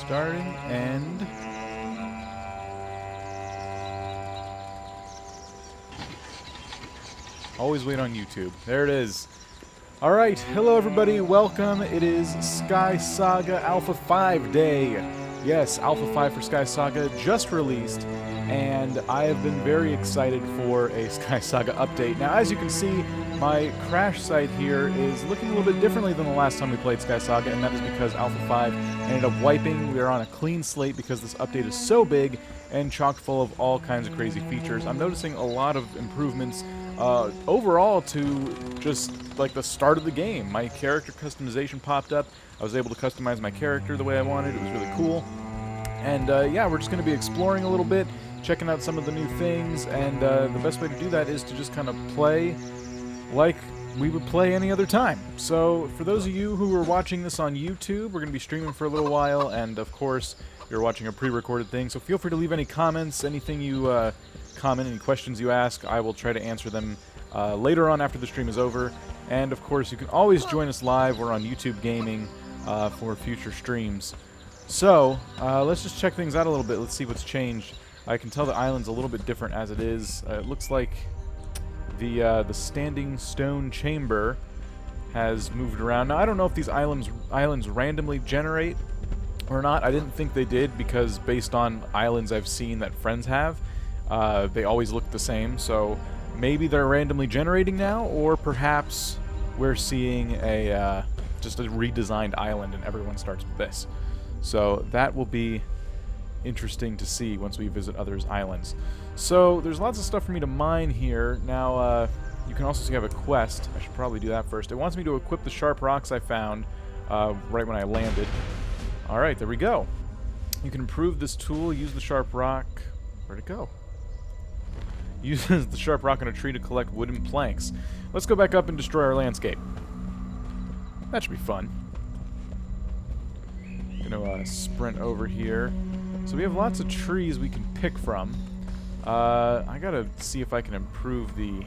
Starting and... Always wait on YouTube. There it is. Alright, hello everybody, welcome. It is Sky Saga Alpha 5 day. Yes, Alpha 5 for Sky Saga just released, and I have been very excited for a Sky Saga update. Now, as you can see, my crash site here is looking a little bit differently than the last time we played Sky Saga, and that is because Alpha 5 ended up wiping. We are on a clean slate because this update is so big and chock full of all kinds of crazy features. I'm noticing a lot of improvements overall to just like the start of the game. My character customization popped up. I was able to customize my character the way I wanted. It was really cool. And yeah, we're just going to be exploring a little bit, checking out some of the new things, and the best way to do that is to just kind of play like we would play any other time. So for those of you who are watching this on YouTube, we're going to be streaming for a little while, and of course you're watching a pre-recorded thing, so feel free to leave any comments, anything you comment, any questions you ask. I will try to answer them later on after the stream is over. And of course you can always join us live. We're on YouTube Gaming for future streams. So let's just check things out a little bit. Let's see what's changed. I can tell the island's a little bit different as it is. It looks like the standing stone chamber has moved around. Now I don't know if these islands randomly generate or not. I didn't think they did, because based on islands I've seen that friends have, they always look the same. So maybe they're randomly generating now, or perhaps we're seeing a just a redesigned island and everyone starts with this. So that will be interesting to see once we visit others' islands. So there's lots of stuff for me to mine here. Now you can also see I have a quest. I should probably do that first. It wants me to equip the sharp rocks I found right when I landed. Alright, there we go. You can improve this tool, use the sharp rock. Where'd it go? Use the sharp rock on a tree to collect wooden planks. Let's go back up and destroy our landscape. That should be fun. Gonna sprint over here. So we have lots of trees we can pick from. I gotta see if I can improve the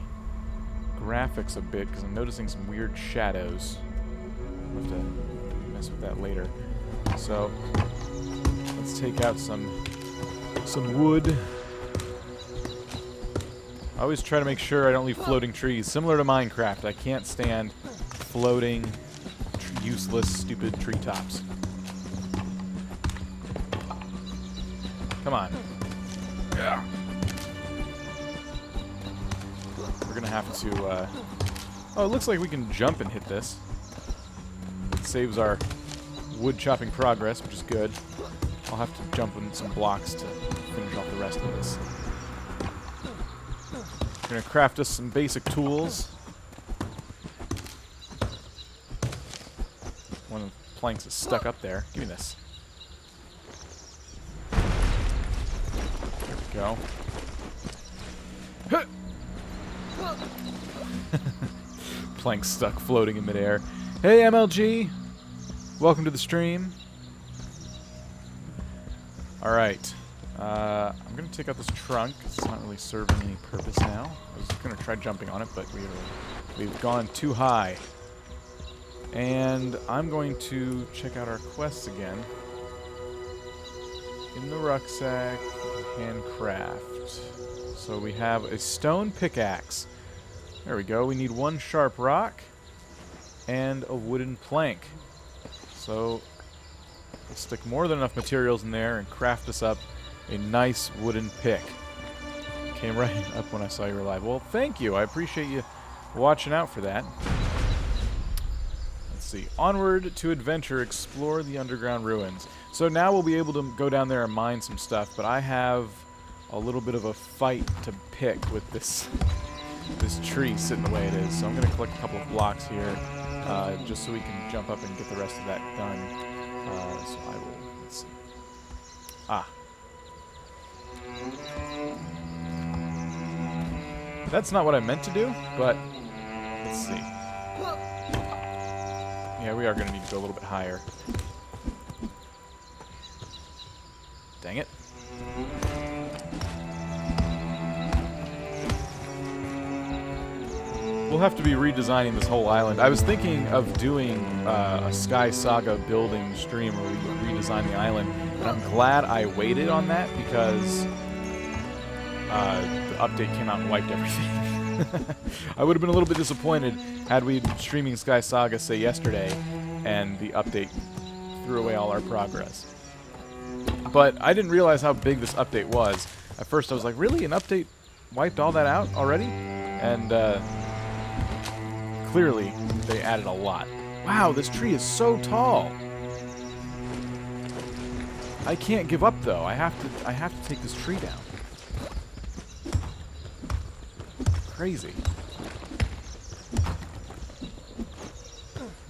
graphics a bit, because I'm noticing some weird shadows. I'll have to mess with that later. So let's take out some wood. I always try to make sure I don't leave floating trees. Similar to Minecraft, I can't stand floating, useless, stupid treetops. Come on. Yeah. We're gonna have to, oh, it looks like we can jump and hit this. It saves our wood chopping progress, which is good. I'll have to jump in some blocks to finish off the rest of this. We're gonna craft us some basic tools. One of the planks is stuck up there. Give me this. There we go. Plank stuck floating in midair. Hey MLG! Welcome to the stream. Alright. I'm going to take out this trunk. It's not really serving any purpose now. I was going to try jumping on it, but we've gone too high. And I'm going to check out our quests again. In the rucksack, handcraft. So we have a stone pickaxe. There we go. We need one sharp rock and a wooden plank. So we'll stick more than enough materials in there and craft us up a nice wooden pick. Came right up when I saw you were live. Well, thank you. I appreciate you watching out for that. Let's see. Onward to adventure, explore the underground ruins. So now we'll be able to go down there and mine some stuff, but I have a little bit of a fight to pick with this tree sitting the way it is. So I'm going to collect a couple of blocks here just so we can jump up and get the rest of that done. So I will, let's see. Ah. That's not what I meant to do, but let's see. Yeah, we are going to need to go a little bit higher. Dang it. We'll have to be redesigning this whole island. I was thinking of doing a Sky Saga building stream where we redesign the island, and I'm glad I waited on that because the update came out and wiped everything. I would have been a little bit disappointed had we been streaming Sky Saga, say, yesterday, and the update threw away all our progress. But I didn't realize how big this update was. At first I was like, really? An update wiped all that out already? And clearly they added a lot. Wow, this tree is so tall. I can't give up though. I have to take this tree down. Crazy.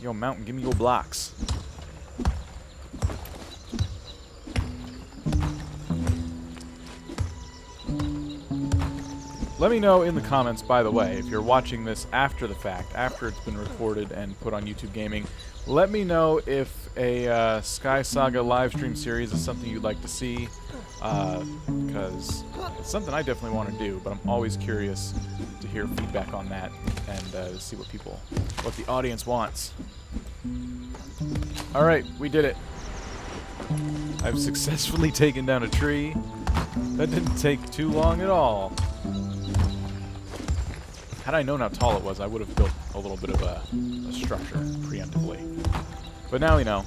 Yo, mountain, give me your blocks. Let me know in the comments, by the way, if you're watching this after the fact, after it's been recorded and put on YouTube Gaming, let me know if a Sky Saga live stream series is something you'd like to see, because it's something I definitely want to do, but I'm always curious to hear feedback on that and see what the audience wants. Alright, we did it. I've successfully taken down a tree. That didn't take too long at all. Had I known how tall it was, I would have built a little bit of a structure preemptively. But now we know.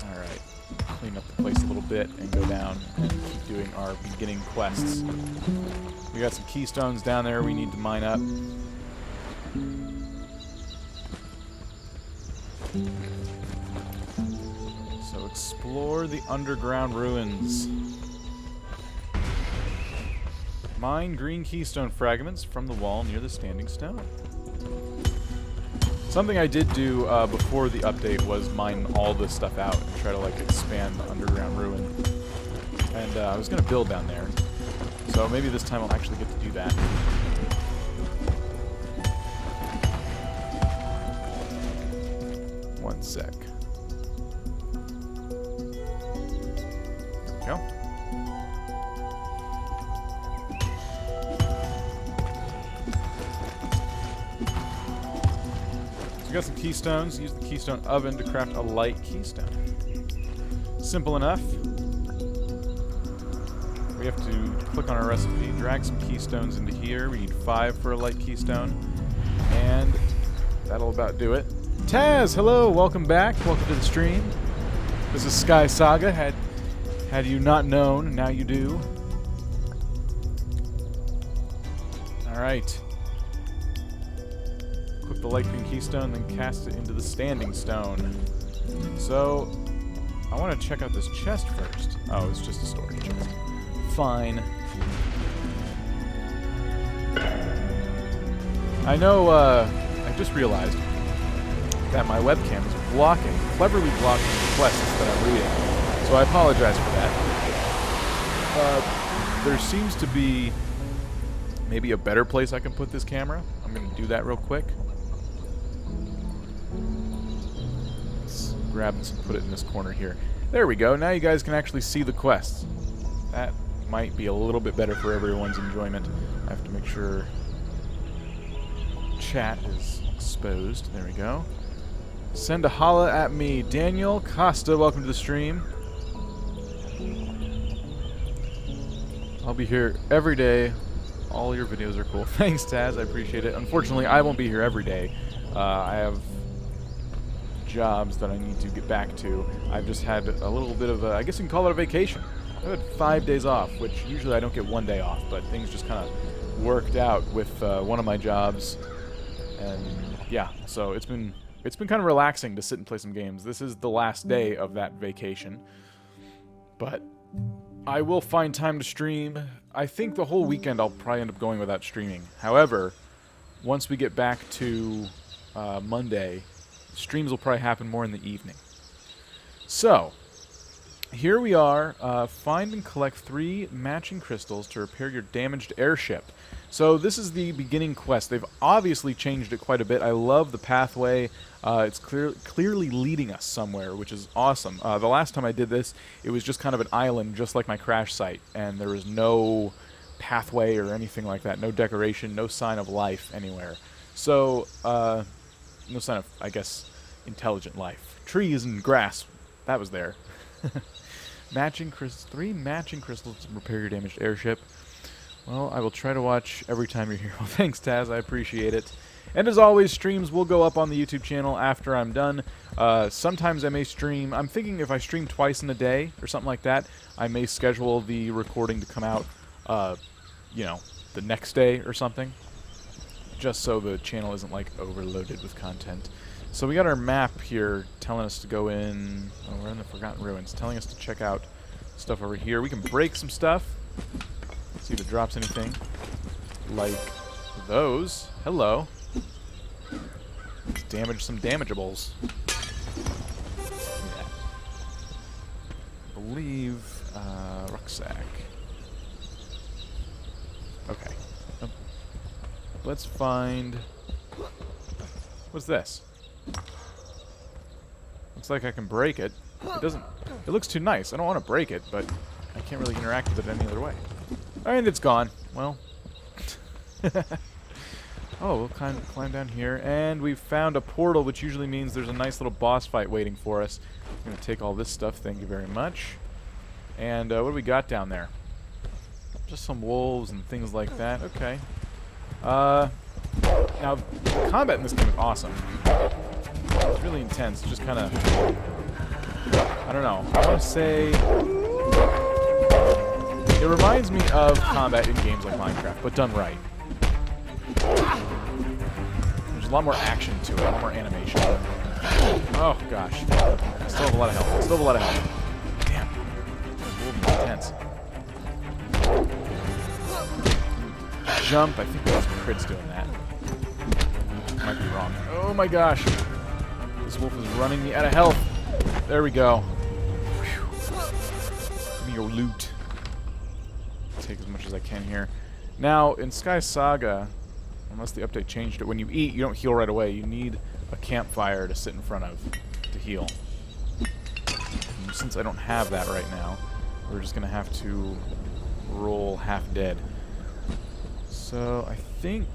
Alright. Clean up the place a little bit and go down and keep doing our beginning quests. We got some keystones down there we need to mine up. So explore the underground ruins. Mine green keystone fragments from the wall near the standing stone. Something I did do before the update was mine all this stuff out and try to like expand the underground ruin. And I was going to build down there. So maybe this time I'll actually get to do that. One sec. There we go. We got some keystones. Use the keystone oven to craft a light keystone. Simple enough. We have to click on our recipe, drag some keystones into here. We need 5 for a light keystone. And that'll about do it. Taz, hello, welcome back. Welcome to the stream. This is Sky Saga. Had you not known, now you do. Alright. Click the light green keystone, then cast it into the standing stone. So, I want to check out this chest first. Oh, it's just a storage chest. Fine. I know, I just realized that my webcam is cleverly blocking the quests that I'm reading. So I apologize for that. There seems to be maybe a better place I can put this camera. I'm going to do that real quick. Let's grab this and put it in this corner here. There we go. Now you guys can actually see the quests. That might be a little bit better for everyone's enjoyment. I have to make sure chat is exposed. There we go. Send a holla at me. Daniel Costa, welcome to the stream. I'll be here every day. All your videos are cool. Thanks, Taz. I appreciate it. Unfortunately, I won't be here every day. I have jobs that I need to get back to. I've just had a little bit of a, I guess you can call it a vacation. I've had 5 days off, which usually I don't get 1 day off, but things just kind of worked out with one of my jobs. And yeah, so it's been kind of relaxing to sit and play some games. This is the last day of that vacation. But I will find time to stream. I think the whole weekend I'll probably end up going without streaming. However, once we get back to Monday, streams will probably happen more in the evening. So, here we are. Find and collect 3 matching crystals to repair your damaged airship. So this is the beginning quest. They've obviously changed it quite a bit. I love the pathway. It's clearly leading us somewhere, which is awesome. The last time I did this, it was just kind of an island, just like my crash site, and there was no pathway or anything like that. No decoration, no sign of life anywhere. So, no sign of, I guess, intelligent life. Trees and grass, that was there. 3 matching crystals to repair your damaged airship. Well, I will try to watch every time you're here. Well, thanks, Taz. I appreciate it. And as always, streams will go up on the YouTube channel after I'm done. Sometimes I may stream. I'm thinking if I stream twice in a day or something like that, I may schedule the recording to come out, you know, the next day or something. Just so the channel isn't, like, overloaded with content. So we got our map here telling us to go in... Oh, we're in the Forgotten Ruins. Telling us to check out stuff over here. We can break some stuff. See if it drops anything. Like those. Hello. Let's damage some damageables. Yeah. I believe... rucksack. Okay. Let's find... What's this? Looks like I can break it. It doesn't... It looks too nice. I don't want to break it, but I can't really interact with it any other way. And it's gone. Well. Oh, we'll climb down here. And we've found a portal, which usually means there's a nice little boss fight waiting for us. I'm going to take all this stuff. Thank you very much. And what do we got down there? Just some wolves and things like that. Okay. Now, the combat in this game is awesome. It's really intense. Just kind of... I don't know. I want to say... It reminds me of combat in games like Minecraft, but done right. There's a lot more action to it, a lot more animation. Oh, gosh. I still have a lot of health. Still have a lot of health. Damn. This wolf is intense. Jump. I think that's crits doing that. Might be wrong. Oh, my gosh. This wolf is running me out of health. There we go. Whew. Give me your loot. Take as much as I can here. Now, in Sky Saga, unless the update changed it, when you eat, you don't heal right away. You need a campfire to sit in front of to heal. And since I don't have that right now, we're just going to have to roll half dead. So, I think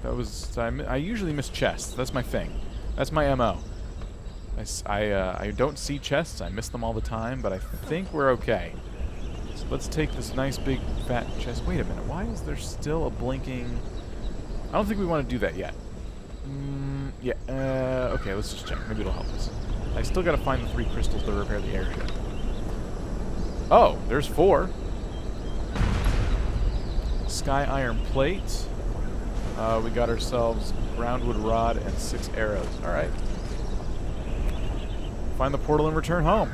that was... I usually miss chests. That's my thing. That's my MO. I don't see chests. I miss them all the time, but I think we're okay. So let's take this nice big fat chest. Wait a minute, why is there still a blinking... I don't think we want to do that yet. Yeah, okay, let's just check. Maybe it'll help us. I still gotta find the 3 crystals to repair the airship. Oh, there's 4. Sky iron plate. We got ourselves groundwood rod and 6 arrows. Alright. Find the portal and return home.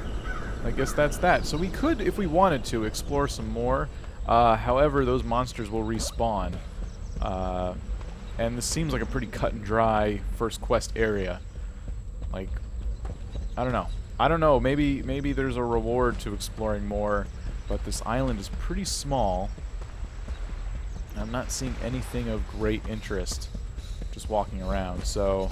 I guess that's that. So we could, if we wanted to, explore some more. However, those monsters will respawn. And this seems like a pretty cut and dry first quest area. Like, I don't know. I don't know. Maybe there's a reward to exploring more. But this island is pretty small. I'm not seeing anything of great interest just walking around. So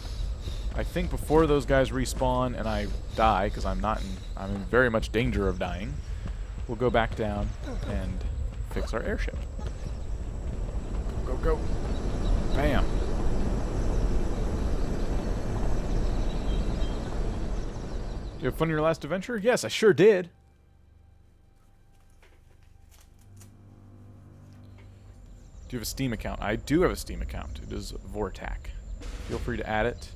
I think before those guys respawn and I die, because I'm in very much danger of dying, we'll go back down and fix our airship. Go, go, go. Bam. You have fun in your last adventure? Yes, I sure did. Do you have a Steam account? I do have a Steam account. It is Vortac. Feel free to add it.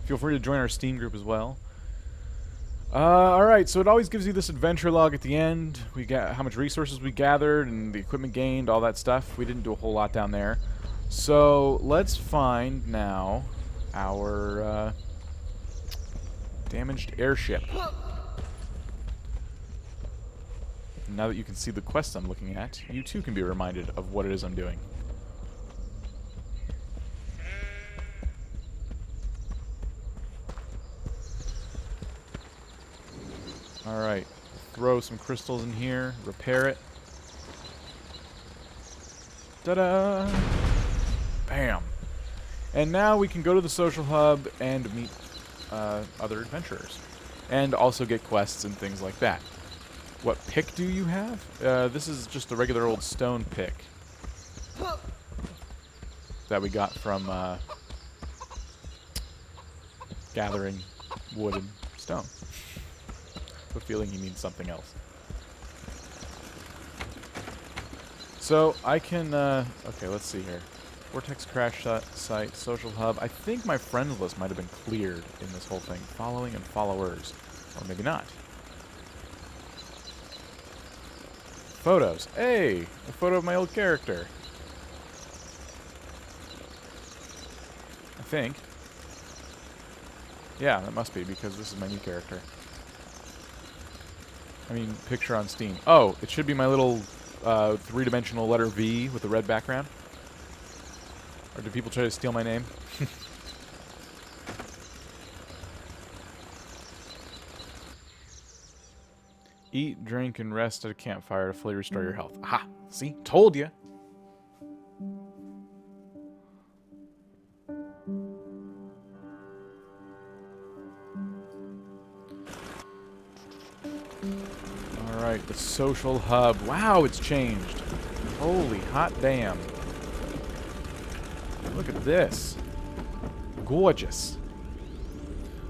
Feel free to join our Steam group as well. Alright, so it always gives you this adventure log at the end. We got how much resources we gathered and the equipment gained, all that stuff. We didn't do a whole lot down there. So let's find now our damaged airship. Now that you can see the quests I'm looking at, you too can be reminded of what it is I'm doing. Alright. Throw some crystals in here. Repair it. Ta-da! Bam! And now we can go to the social hub and meet other adventurers. And also get quests and things like that. What pick do you have? This is just a regular old stone pick that we got from gathering wood and stone. I have a feeling he means something else. So I can, okay, let's see here. Vortex crash site, social hub. I think my friends list might have been cleared in this whole thing. Following and followers. Or maybe not. Photos. Hey! A photo of my old character. I think. Yeah, that must be, because this is my new character. I mean, picture on Steam. Oh, it should be my little three-dimensional letter V with the red background. Or do people try to steal my name? Eat, drink, and rest at a campfire to fully restore your health. Aha! See? Told you! Alright, the social hub. Wow, it's changed. Holy hot damn. Look at this. Gorgeous.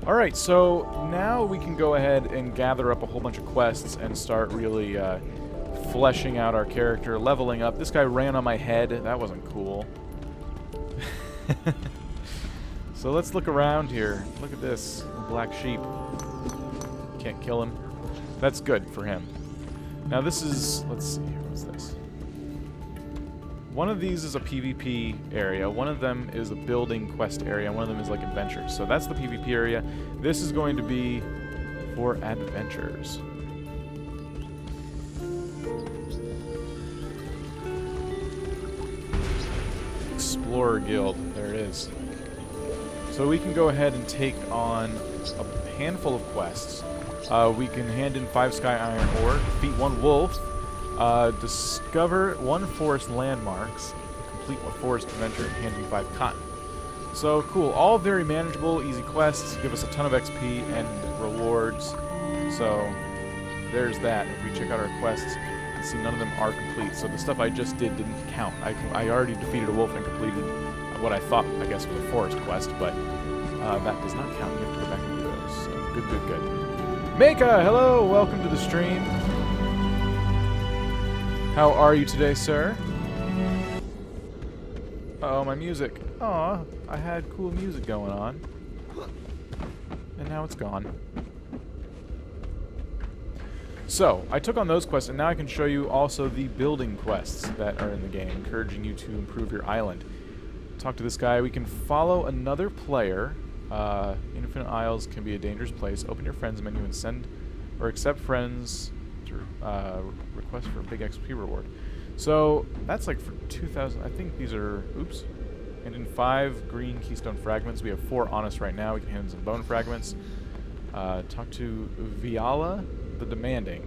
Alright, so now we can go ahead and gather up a whole bunch of quests and start really fleshing out our character, leveling up. This guy ran on my head. That wasn't cool. So let's look around here. Look at this. Black sheep. Can't kill him. That's good for him. Now this is... let's see. What's this? One of these is a PvP area, one of them is a building quest area, and one of them is like adventures. So that's the PvP area. This is going to be for adventures. Explorer Guild, there it is. So we can go ahead and take on a handful of quests. We can hand in 5 Sky Iron Ore, defeat 1 wolf, discover 1 forest landmarks, complete 1 forest adventure, and hand in 5 cotton. So cool, all very manageable, easy quests, give us a ton of XP and rewards. So there's that. If we check out our quests, you can see none of them are complete. So the stuff I just did didn't count. I already defeated a wolf and completed what I thought, I guess, was a forest quest, but that does not count. You have to go back and do those. So good, good, good. Maka, hello, welcome to the stream. How are you today, sir? Uh-oh, my music. Aw, I had cool music going on. And now it's gone. So, I took on those quests, and now I can show you also the building quests that are in the game, encouraging you to improve your island. Talk to this guy. We can follow another player. Infinite Isles can be a dangerous place. Open your friends menu and send or accept friends to request for a big XP reward. So that's like for 2,000. I think these are, oops. And in 5 green keystone fragments. We have 4 on us right now. We can hand in some bone fragments. Talk to Viala the Demanding.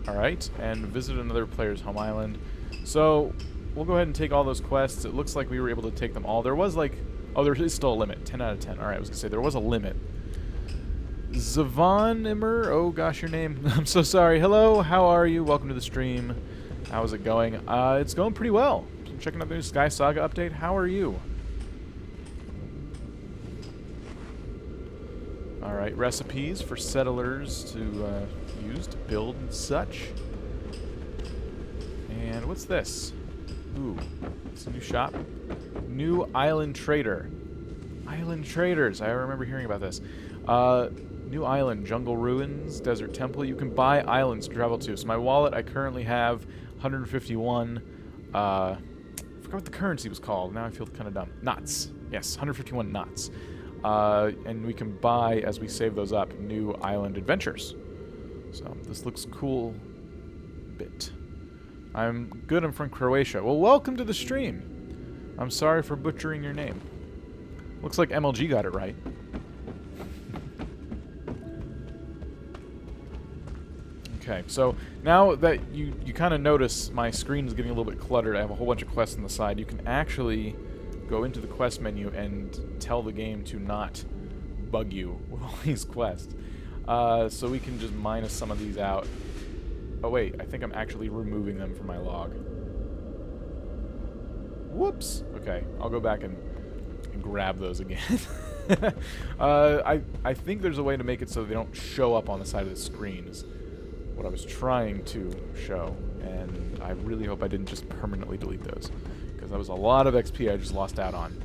Alright, and visit another player's home island. So we'll go ahead and take all those quests. It looks like we were able to take them all. There was like, oh, there is still a limit. 10 out of 10. Alright, I was going to say there was a limit. Zavonimer, oh gosh, your name. I'm so sorry. Hello, how are you? Welcome to the stream. How's it going? It's going pretty well. I'm checking out the new Sky Saga update. How are you? Alright, recipes for settlers to use to build and such. And what's this? Ooh, it's a new shop. New Island Trader. Island Traders, I remember hearing about this. New island, jungle ruins, desert temple. You can buy islands to travel to. So my wallet, I currently have 151. I forgot what the currency was called. Now I feel kind of dumb. Knots. Yes, 151 knots. And we can buy, as we save those up, new island adventures. So this looks cool. Bit. I'm good. I'm from Croatia. Well, welcome to the stream. I'm sorry for butchering your name. Looks like MLG got it right. Okay, so now that you kind of notice my screen is getting a little bit cluttered, I have a whole bunch of quests on the side. You can actually go into the quest menu and tell the game to not bug you with all these quests. So we can just minus some of these out. Oh wait, I think I'm actually removing them from my log. Whoops. Okay, I'll go back and grab those again. I think there's a way to make it so they don't show up on the side of the screen, is what I was trying to show, and I really hope I didn't just permanently delete those, because that was a lot of XP I just lost out on.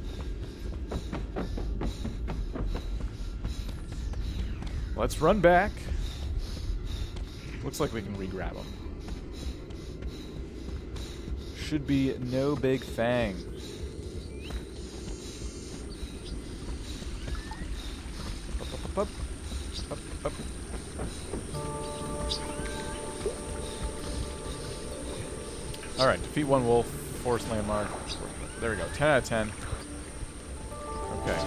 Let's run back. Looks like we can re-grab them. Should be no big thing. Up, up, up, up. Alright, defeat one wolf, forest landmark. There we go, 10 out of 10. Okay.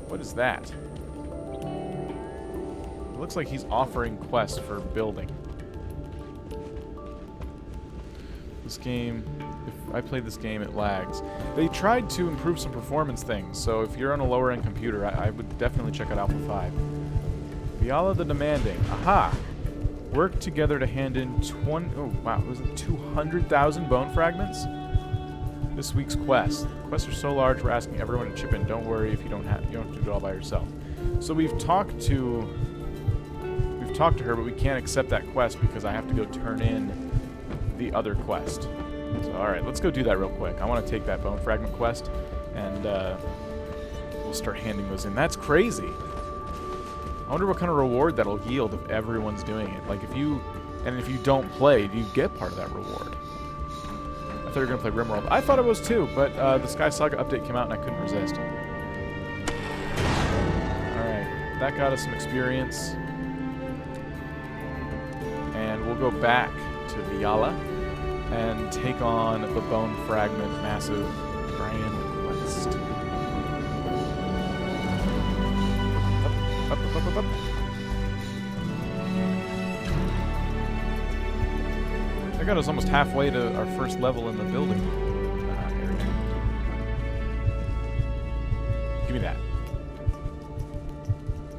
What is that? It looks like he's offering quests for building. This game, if I played this game, it lags. They tried to improve some performance things, so if you're on a lower end computer, I would definitely check out Alpha 5. Viala the Demanding. Aha! Work together to hand in 200,000 bone fragments? This week's quest. Quests are so large, we're asking everyone to chip in. Don't worry if you don't have to do it all by yourself. So we've talked to her, but we can't accept that quest because I have to go turn in the other quest. So, alright, let's go do that real quick. I want to take that bone fragment quest, and we'll start handing those in. That's crazy. I wonder what kind of reward that'll yield if everyone's doing it. Like, if you don't play, do you get part of that reward? I thought you were going to play RimWorld. I thought it was too, but the Sky Saga update came out and I couldn't resist. Alright, that got us some experience. And we'll go back to Viala and take on the Bone Fragment Massive Grand Quest. Up, up, up, up, up. That got us almost halfway to our first level in the building area. Give me that.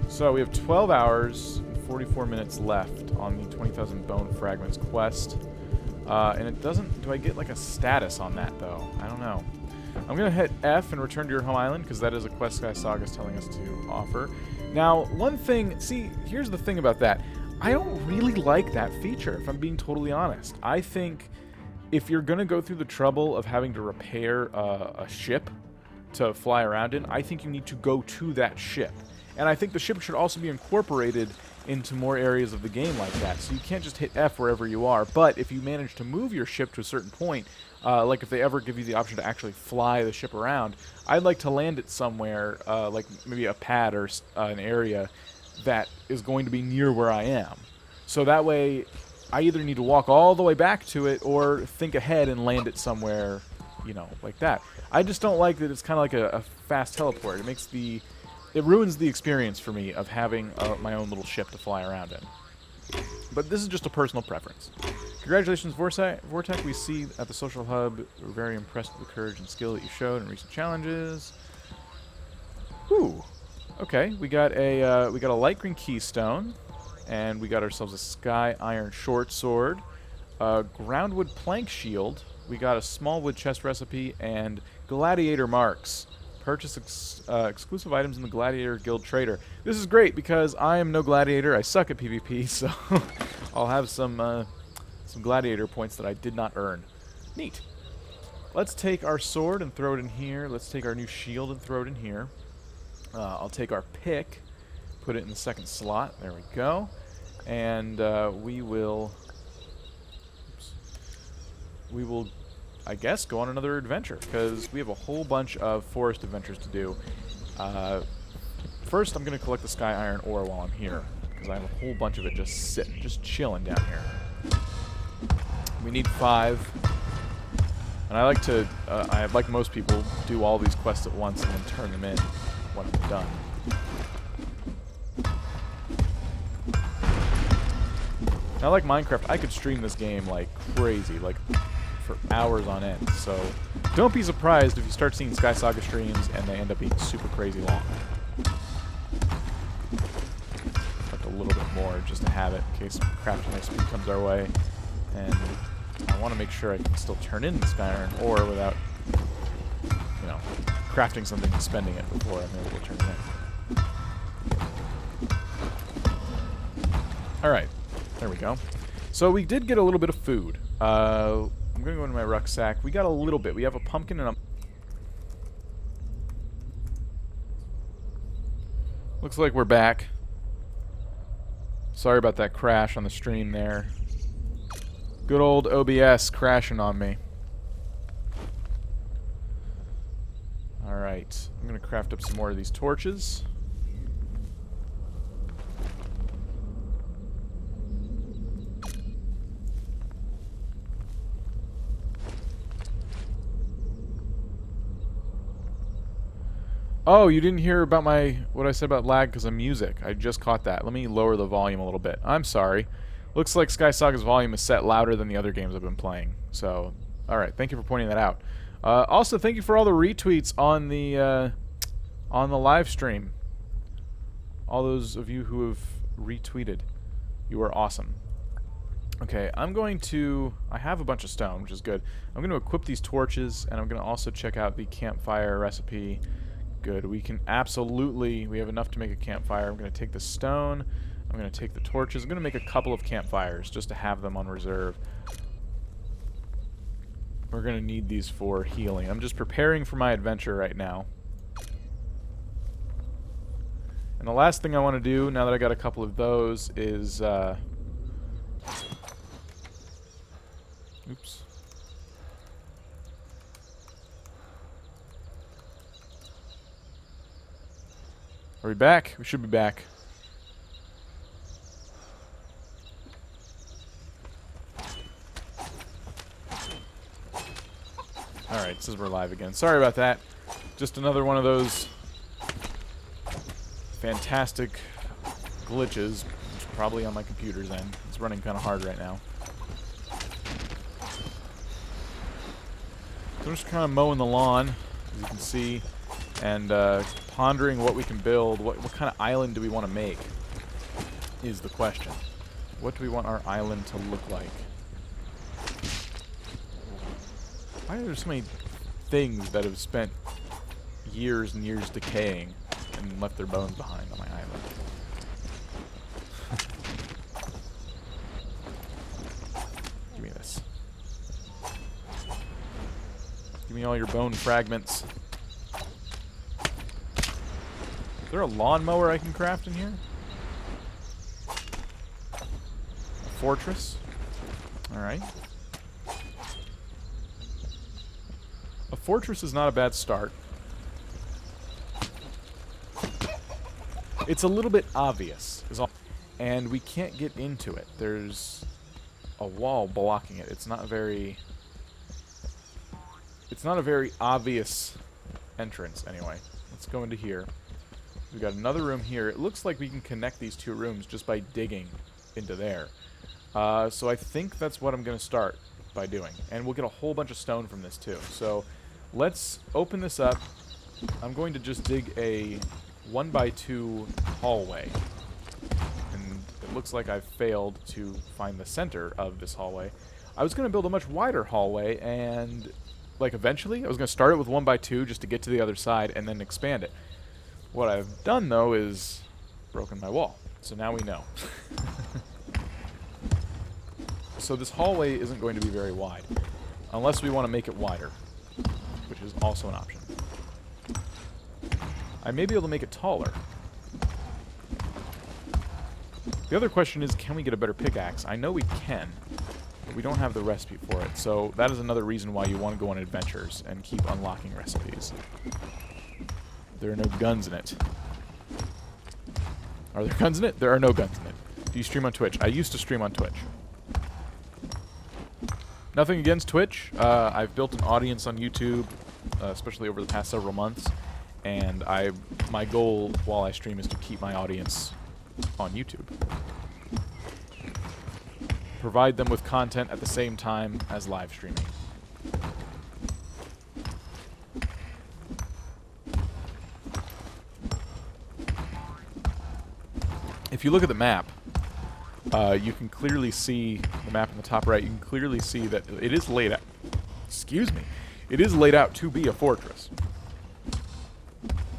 So we have 12 hours and 44 minutes left on the 20,000 Bone Fragments quest. And it doesn't... Do I get, like, a status on that, though? I don't know. I'm going to hit F and return to your home island, because that is a quest Sky Saga is telling us to offer. Now, one thing... See, here's the thing about that. I don't really like that feature, if I'm being totally honest. I think if you're going to go through the trouble of having to repair a ship to fly around in, I think you need to go to that ship. And I think the ship should also be incorporated into more areas of the game like that. So you can't just hit F wherever you are, but if you manage to move your ship to a certain point, like if they ever give you the option to actually fly the ship around, I'd like to land it somewhere, like maybe a pad or an area that is going to be near where I am. So that way, I either need to walk all the way back to it or think ahead and land it somewhere, you know, like that. I just don't like that it's kind of like a fast teleport. It makes the... It ruins the experience for me of having my own little ship to fly around in. But this is just a personal preference. Congratulations, Vortac. We see at the social hub, we're very impressed with the courage and skill that you showed in recent challenges. Whew. Okay, we got a light green keystone, and we got ourselves a sky iron short sword, a groundwood plank shield. We got a small wood chest recipe and gladiator marks. Purchase exclusive items in the Gladiator Guild Trader. This is great because I am no gladiator. I suck at PvP, so I'll have some gladiator points that I did not earn. Neat. Let's take our sword and throw it in here. Let's take our new shield and throw it in here. I'll take our pick, put it in the second slot. There we go. And we will... I guess, go on another adventure, because we have a whole bunch of forest adventures to do. First, I'm going to collect the sky iron ore while I'm here, because I have a whole bunch of it just sitting, just chilling down here. We need 5. And I like to, like most people, do all these quests at once and then turn them in when I'm done. Now, like Minecraft, I could stream this game like crazy, like for hours on end. So don't be surprised if you start seeing Sky Saga streams and they end up being super crazy long. Like a little bit more just to have it in case crafting XP comes our way. And I want to make sure I can still turn in the Sky Iron ore without, you know, crafting something and spending it before I'm able to turn it in. Alright, there we go. So we did get a little bit of food. I'm going to go into my rucksack. We got a little bit. We have a pumpkin and a... Looks like we're back. Sorry about that crash on the stream there. Good old OBS crashing on me. Alright, I'm going to craft up some more of these torches. Oh, you didn't hear about what I said about lag because of music. I just caught that. Let me lower the volume a little bit. I'm sorry. Looks like Sky Saga's volume is set louder than the other games I've been playing. So, alright, thank you for pointing that out. Also, thank you for all the retweets on the live stream. All those of you who have retweeted. You are awesome. Okay, I have a bunch of stone, which is good. I'm going to equip these torches, and I'm going to also check out the campfire recipe. Good. We have enough to make a campfire. I'm going to take the stone. I'm going to take the torches. I'm going to make a couple of campfires just to have them on reserve. We're going to need these for healing. I'm just preparing for my adventure right now. And the last thing I want to do, now that I got a couple of those, is... Oops. Are we back? We should be back. Alright, says we're live again. Sorry about that. Just another one of those fantastic glitches. It's probably on my computer's end. It's running kind of hard right now. So I'm just kind of mowing the lawn, as you can see, and pondering what we can build. What kind of island do we want to make is the question. What do we want our island to look like? Why are there so many things that have spent years and years decaying and left their bones behind on my island? Give me this. Give me all your bone fragments. Is there a lawnmower I can craft in here? A fortress? Alright. A fortress is not a bad start. It's a little bit obvious, and we can't get into it. There's a wall blocking it. It's not a very obvious entrance anyway. Let's go into here. We've got another room here. It looks like we can connect these two rooms just by digging into there. So I think that's what I'm going to start by doing. And we'll get a whole bunch of stone from this too. So let's open this up. I'm going to just dig a 1x2 hallway. And it looks like I've failed to find the center of this hallway. I was going to build a much wider hallway, and like eventually I was going to start it with 1x2 just to get to the other side and then expand it. What I've done though is broken my wall. So now we know. So this hallway isn't going to be very wide unless we want to make it wider, which is also an option. I may be able to make it taller. The other question is, can we get a better pickaxe? I know we can, but we don't have the recipe for it. So that is another reason why you want to go on adventures and keep unlocking recipes. There are no guns in it. Are there guns in it? There are no guns in it. Do you stream on Twitch? I used to stream on Twitch. Nothing against Twitch. I've built an audience on YouTube, especially over the past several months, and my goal while I stream is to keep my audience on YouTube. provide them with content at the same time as live streaming. If you look at the map, you can clearly see the map in the top right. You can clearly see that it is laid out. Excuse me. It is laid out to be a fortress.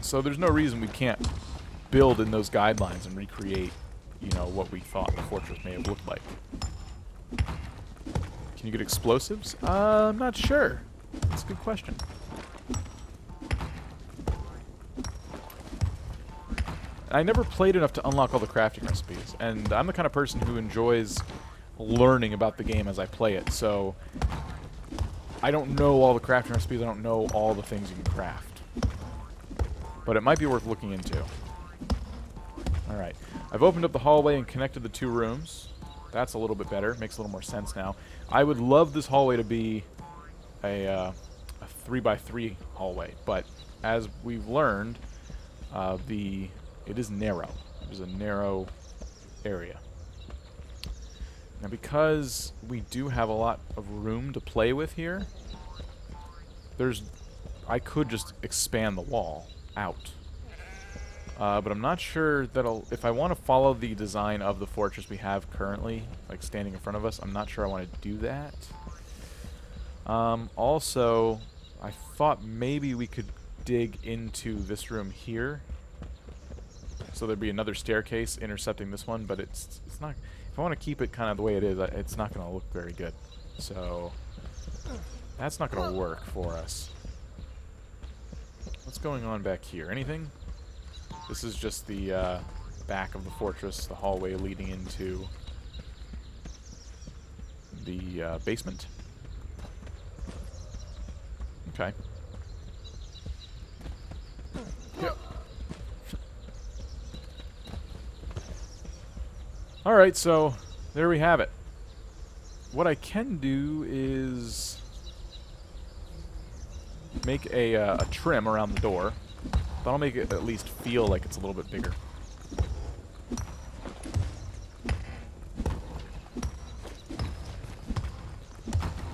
So there's no reason we can't build in those guidelines and recreate, you know, what we thought the fortress may have looked like. Can you get explosives? I'm not sure. That's a good question. I never played enough to unlock all the crafting recipes, and I'm the kind of person who enjoys learning about the game as I play it, so I don't know all the crafting recipes, I don't know all the things you can craft. But it might be worth looking into. Alright, I've opened up the hallway and connected the two rooms. That's a little bit better, makes a little more sense now. I would love this hallway to be a 3x3 hallway, but as we've learned, it is narrow. It is a narrow area. Now, because we do have a lot of room to play with here, I could just expand the wall out. But I'm not sure that'll... If I want to follow the design of the fortress we have currently, like standing in front of us, I'm not sure I want to do that. Also, I thought maybe we could dig into this room here. So there'd be another staircase intercepting this one, but it's not... If I want to keep it kind of the way it is, it's not going to look very good. So that's not going to work for us. What's going on back here? Anything? This is just the back of the fortress, the hallway leading into the basement. Okay. Yep. Alright, so there we have it. What I can do is make a trim around the door. That'll make it at least feel like it's a little bit bigger.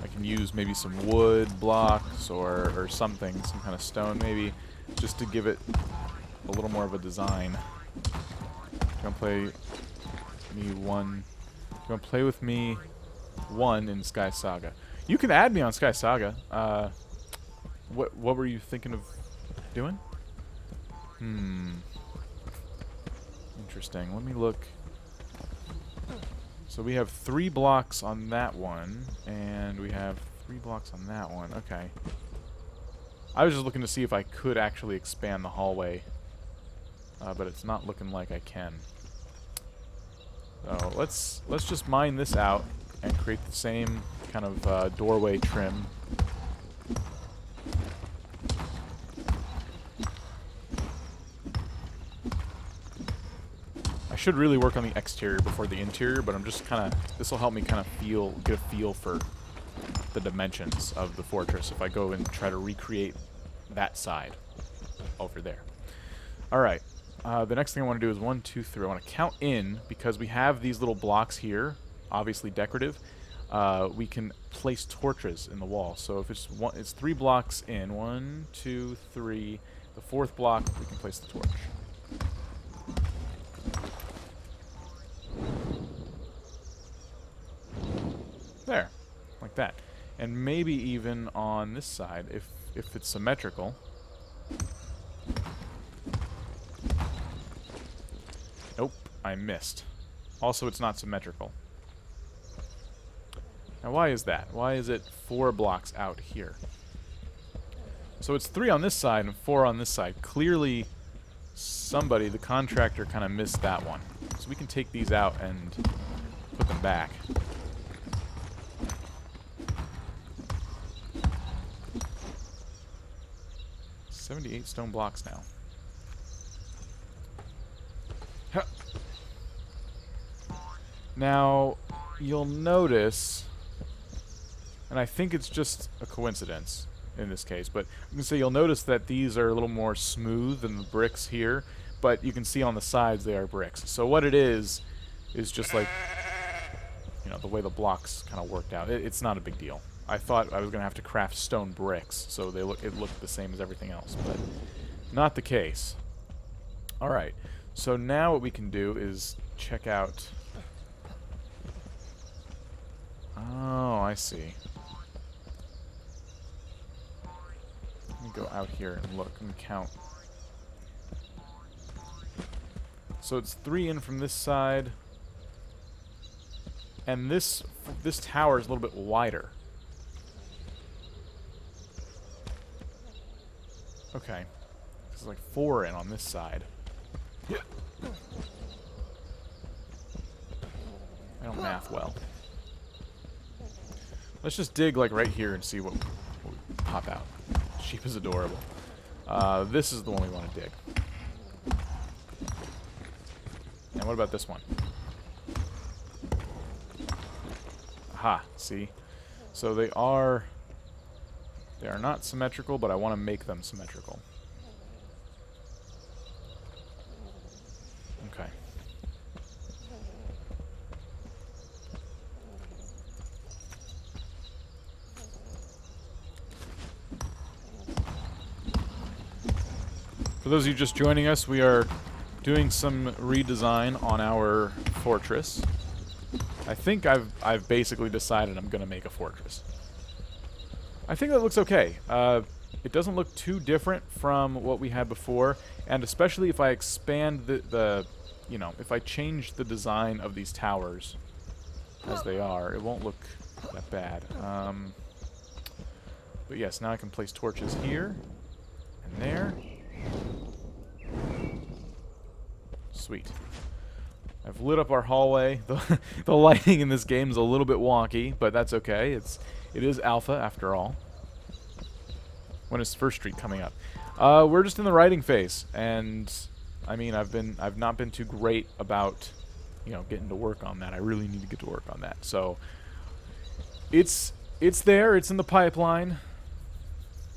I can use maybe some wood blocks or something, some kind of stone maybe, just to give it a little more of a design. Gonna play me one. You want to play with me one in Sky Saga? You can add me on Sky Saga. What were you thinking of doing? Interesting. Let me look. So we have 3 blocks on that one, and we have 3 blocks on that one. Okay. I was just looking to see if I could actually expand the hallway, but it's not looking like I can. So let's just mine this out and create the same kind of doorway trim. I should really work on the exterior before the interior, but I'm just kind of... This will help me kind of get a feel for the dimensions of the fortress if I go and try to recreate that side over there. Alright. The next thing I want to do is 1, 2, 3. I want to count in, because we have these little blocks here, obviously decorative. We can place torches in the wall. So if it's 3 blocks in. 1, 2, 3. The 4th block, we can place the torch. There, like that. And maybe even on this side, if it's symmetrical. Nope, I missed. Also, it's not symmetrical. Now, why is that? Why is it 4 blocks out here? So it's 3 on this side and 4 on this side. Clearly, somebody, the contractor, kind of missed that one. So we can take these out and put them back. $78 stone blocks now. Now, you'll notice, and I think it's just a coincidence in this case, but you can say you'll notice that these are a little more smooth than the bricks here, but you can see on the sides they are bricks. So what it is just like, know, the way the blocks kind of worked out. It's not a big deal. I thought I was going to have to craft stone bricks, so it looked the same as everything else, but not the case. Alright, so now what we can do is check out... Oh, I see. Let me go out here and look and count. So it's 3 in from this side, and this tower is a little bit wider. Okay. This is like 4 in on this side. I don't math well. Let's just dig like right here and see what will pop out. Sheep is adorable. This is the one we want to dig. And what about this one? Aha, see? So they are not symmetrical, but I want to make them symmetrical. Okay. For those of you just joining us, we are doing some redesign on our fortress. I think I've basically decided I'm going to make a fortress. I think that looks okay. It doesn't look too different from what we had before, and especially if I expand you know, if I change the design of these towers as they are, it won't look that bad. But yes, now I can place torches here and there. Sweet. I've lit up our hallway. The lighting in this game is a little bit wonky, but that's okay. It is alpha after all. When is First Street coming up? We're just in the writing phase, and I mean I've not been too great about, you know, getting to work on that. I really need to get to work on that. So it's there. It's in the pipeline.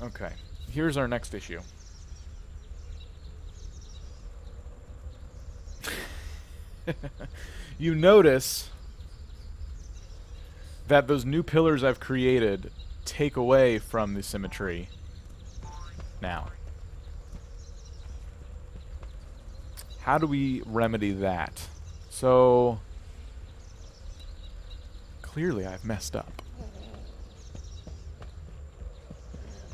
Okay. Here's our next issue. You notice that those new pillars I've created take away from the symmetry now. How do we remedy that? So clearly I've messed up.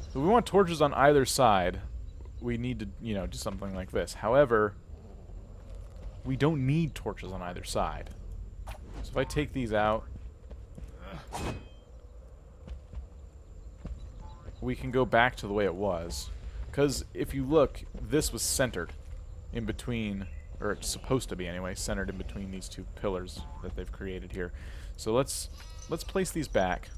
If we want torches on either side, we need to, you know, do something like this. However, we don't need torches on either side. So if I take these out, we can go back to the way it was. Because if you look, this was centered in between, or it's supposed to be anyway, centered in between these two pillars that they've created here. So let's place these back.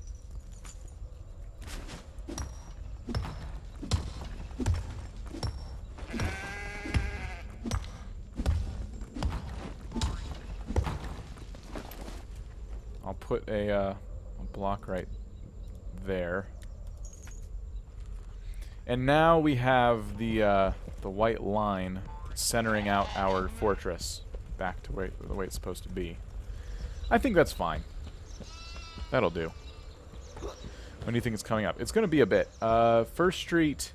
I'll put a block right there. And now we have the white line centering out our fortress back to the way it's supposed to be. I think that's fine. That'll do. When do you think it's coming up? It's going to be a bit. First Street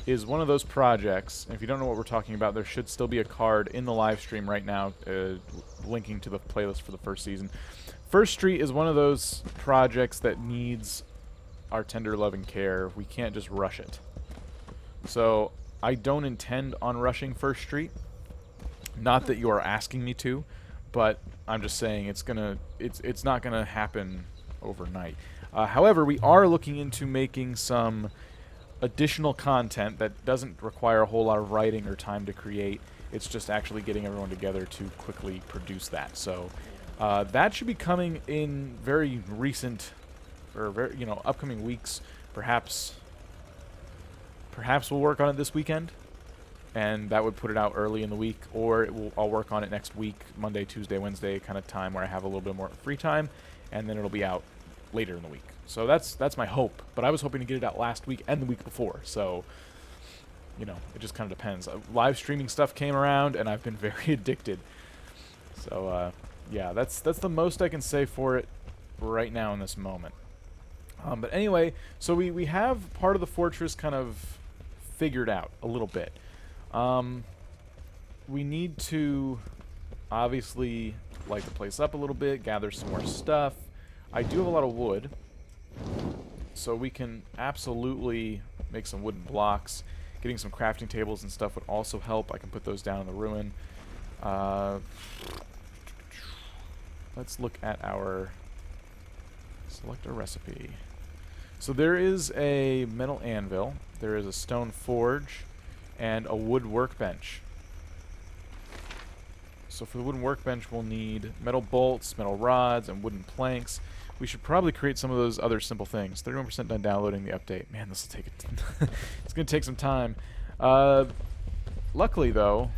is one of those projects. If you don't know what we're talking about, there should still be a card in the live stream right now linking to the playlist for the first season. First Street is one of those projects that needs our tender love and care. We can't just rush it. So I don't intend on rushing First Street. Not that you are asking me to, but I'm just saying it's not gonna happen overnight. However, we are looking into making some additional content that doesn't require a whole lot of writing or time to create. It's just actually getting everyone together to quickly produce that. So that should be coming in very recent, or very, you know, upcoming weeks. Perhaps we'll work on it this weekend, and that would put it out early in the week, or I'll work on it next week, Monday, Tuesday, Wednesday kind of time where I have a little bit more free time, and then it'll be out later in the week. So that's my hope. But I was hoping to get it out last week and the week before. So, you know, it just kind of depends. Live streaming stuff came around, and I've been very addicted. So Yeah, that's the most I can say for it right now in this moment. But anyway, so we have part of the fortress kind of figured out a little bit. We need to obviously light the place up a little bit, gather some more stuff. I do have a lot of wood, so we can absolutely make some wooden blocks. Getting some crafting tables and stuff would also help. I can put those down in the ruin. Let's look at our... select a recipe. So there is a metal anvil, there is a stone forge, and a wood workbench. So for the wooden workbench we'll need metal bolts, metal rods, and wooden planks. We should probably create some of those other simple things. 31% done downloading the update. Man, this will take it's going to take some time. Luckily, though,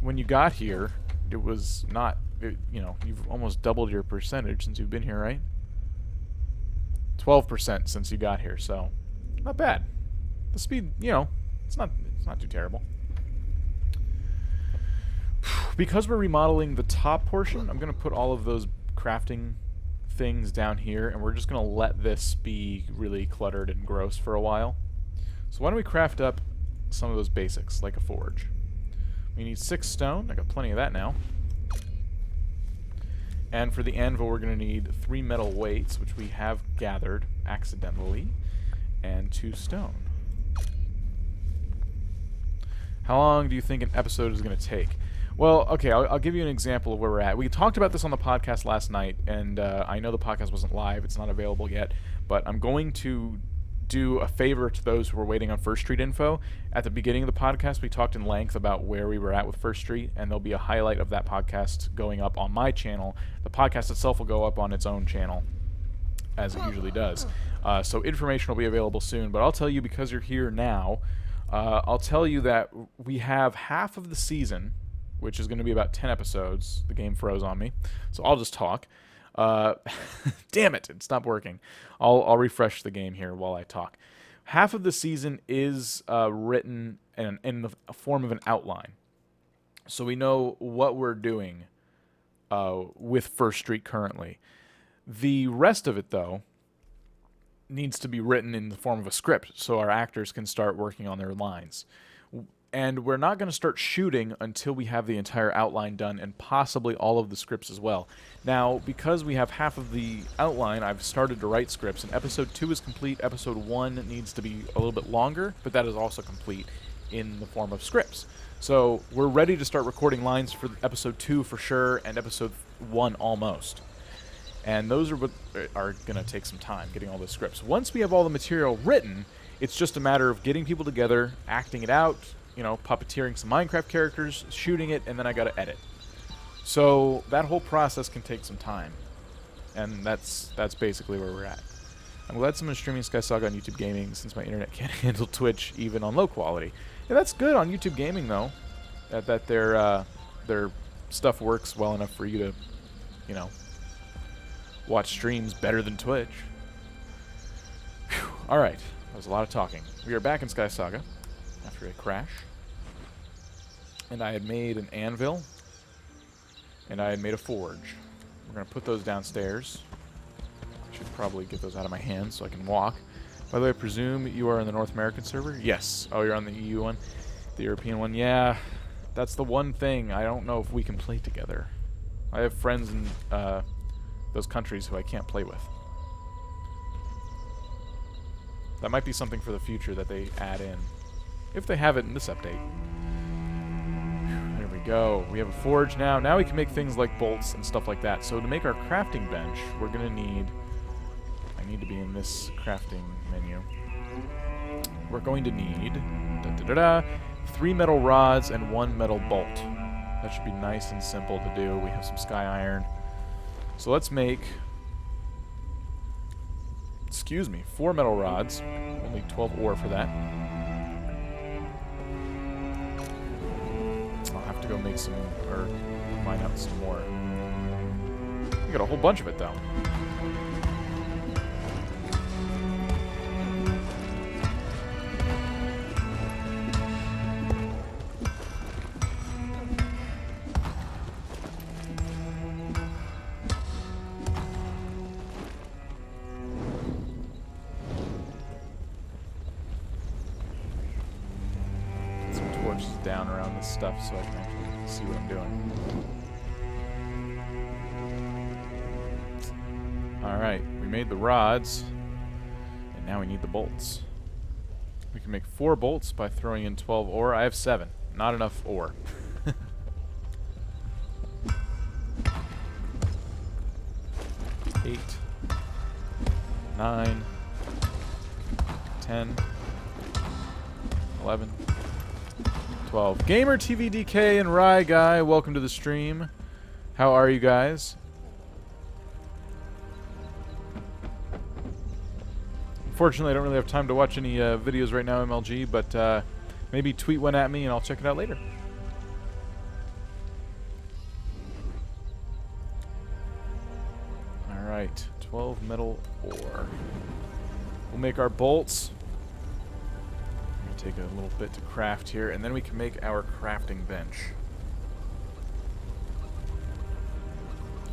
when you got here, it was not... you know, you've almost doubled your percentage since you've been here, right? 12% since you got here, so not bad. The speed, you know, it's not too terrible. Because we're remodeling the top portion, I'm going to put all of those crafting things down here, and we're just going to let this be really cluttered and gross for a while. So why don't we craft up some of those basics, like a forge. We need 6 stone. I got plenty of that now. And for the anvil, we're going to need 3 metal weights, which we have gathered accidentally, and 2 stone. How long do you think an episode is going to take? Well, okay, I'll give you an example of where we're at. We talked about this on the podcast last night, and I know the podcast wasn't live. It's not available yet, but I'm going to do a favor to those who were waiting on First Street info. At the beginning of the podcast, we talked in length about where we were at with First Street, and there'll be a highlight of that podcast going up on my channel. The podcast itself will go up on its own channel, as it usually does. So information will be available soon, but I'll tell you, because you're here now, I'll tell you that we have half of the season, which is going to be about 10 episodes. The game froze on me, so I'll just talk. Damn it, it stopped working. I'll refresh the game here while I talk. Half of the season is written in the form of an outline. So we know what we're doing with First Street currently. The rest of it, though, needs to be written in the form of a script so our actors can start working on their lines. And we're not going to start shooting until we have the entire outline done, and possibly all of the scripts as well. Now, because we have half of the outline, I've started to write scripts, and Episode 2 is complete. Episode 1 needs to be a little bit longer, but that is also complete in the form of scripts. So we're ready to start recording lines for Episode 2 for sure, and Episode 1 almost. And those are what are going to take some time, getting all those scripts. Once we have all the material written, it's just a matter of getting people together, acting it out, you know, puppeteering some Minecraft characters, shooting it, and then I gotta edit. So that whole process can take some time, and that's basically where we're at. I'm glad someone's streaming Sky Saga on YouTube Gaming, since my internet can't handle Twitch even on low quality. Yeah, that's good on YouTube Gaming though, that their stuff works well enough for you to, you know, watch streams better than Twitch. All right, that was a lot of talking. We are back in Sky Saga after a crash, and I had made an anvil, and I had made a forge. We're going to put those downstairs. I should probably get those out of my hands so I can walk. By the way, I presume you are in the North American server? Yes. Oh, you're on the EU one? The European one? Yeah, that's the one thing. I don't know if we can play together. I have friends in those countries who I can't play with. That might be something for the future that they add in, if they have it in this update. There we go. We have a forge now. Now we can make things like bolts and stuff like that. So to make our crafting bench, we're going to need... I need to be in this crafting menu. We're going to need 3 metal rods and 1 metal bolt. That should be nice and simple to do. We have some sky iron. So let's make... excuse me, 4 metal rods. Only 12 ore for that. I'll have to go make some, or mine out some more. We got a whole bunch of it, though. down around this stuff so I can actually see what I'm doing. Alright, we made the rods, and now we need the bolts. We can make 4 bolts by throwing in 12 ore. I have 7. Not enough ore. 8, 9, 10, 11, 12. Gamer TVDK and Rye Guy, welcome to the stream. How are you guys? Unfortunately, I don't really have time to watch any videos right now, MLG, but maybe tweet one at me and I'll check it out later. Alright, 12 metal ore. We'll make our bolts. I'm going to take a little bit to craft here, and then we can make our crafting bench.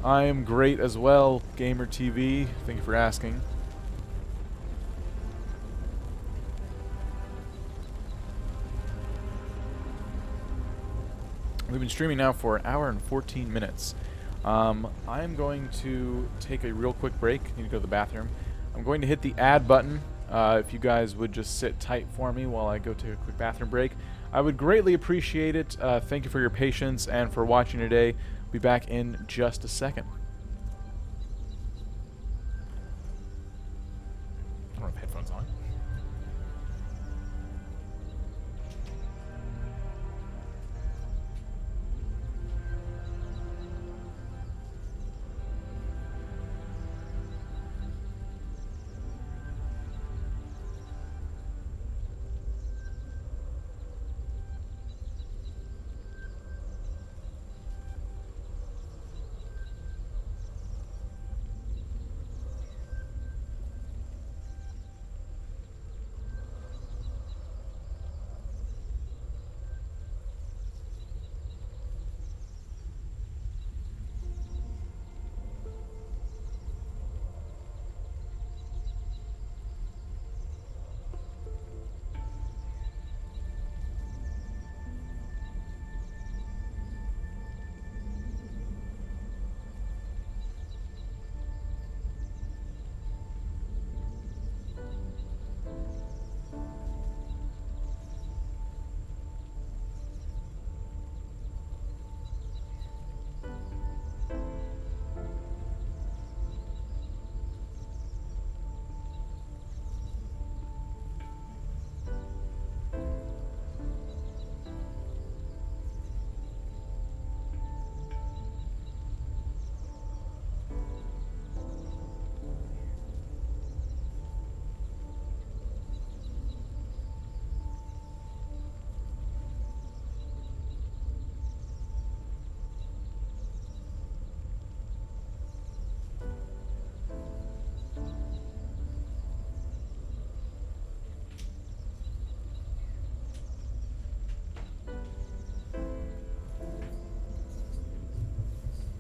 I am great as well, Gamer TV. Thank you for asking. We've been streaming now for an hour and 14 minutes. I'm going to take a real quick break. Need to go to the bathroom. I'm going to hit the add button. If you guys would just sit tight for me while I go take a quick bathroom break, I would greatly appreciate it. Thank you for your patience and for watching today. I'll be back in just a second. I don't have headphones on.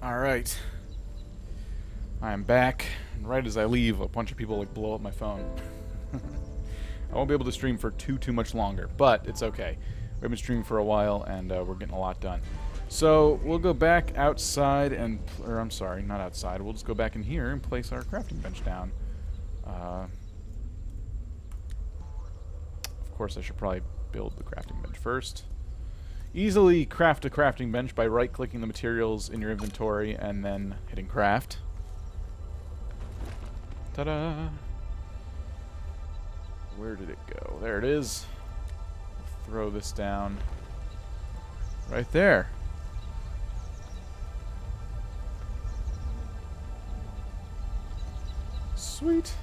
Alright. I'm back, and right as I leave, a bunch of people like blow up my phone. I won't be able to stream for too much longer, but it's okay. We've been streaming for a while, and we're getting a lot done. So, we'll go back outside and... or, I'm sorry, not outside. We'll just go back in here and place our crafting bench down. Of course, I should probably build the crafting bench first. Easily craft a crafting bench by right-clicking the materials in your inventory and then hitting craft. Ta-da! Where did it go? There it is. I'll throw this down right there. Sweet.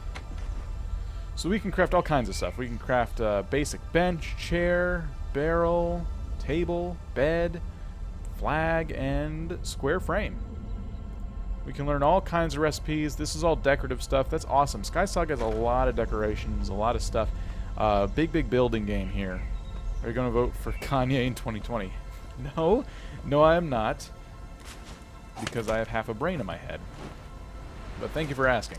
So we can craft all kinds of stuff. We can craft a basic bench, chair, barrel, table, bed, flag, and square frame. We can learn all kinds of recipes. This is all decorative stuff. That's awesome. Sky Saga has a lot of decorations, a lot of stuff. Big building game here. Are you going to vote for Kanye in 2020? No. No, I am not. Because I have half a brain in my head. But thank you for asking.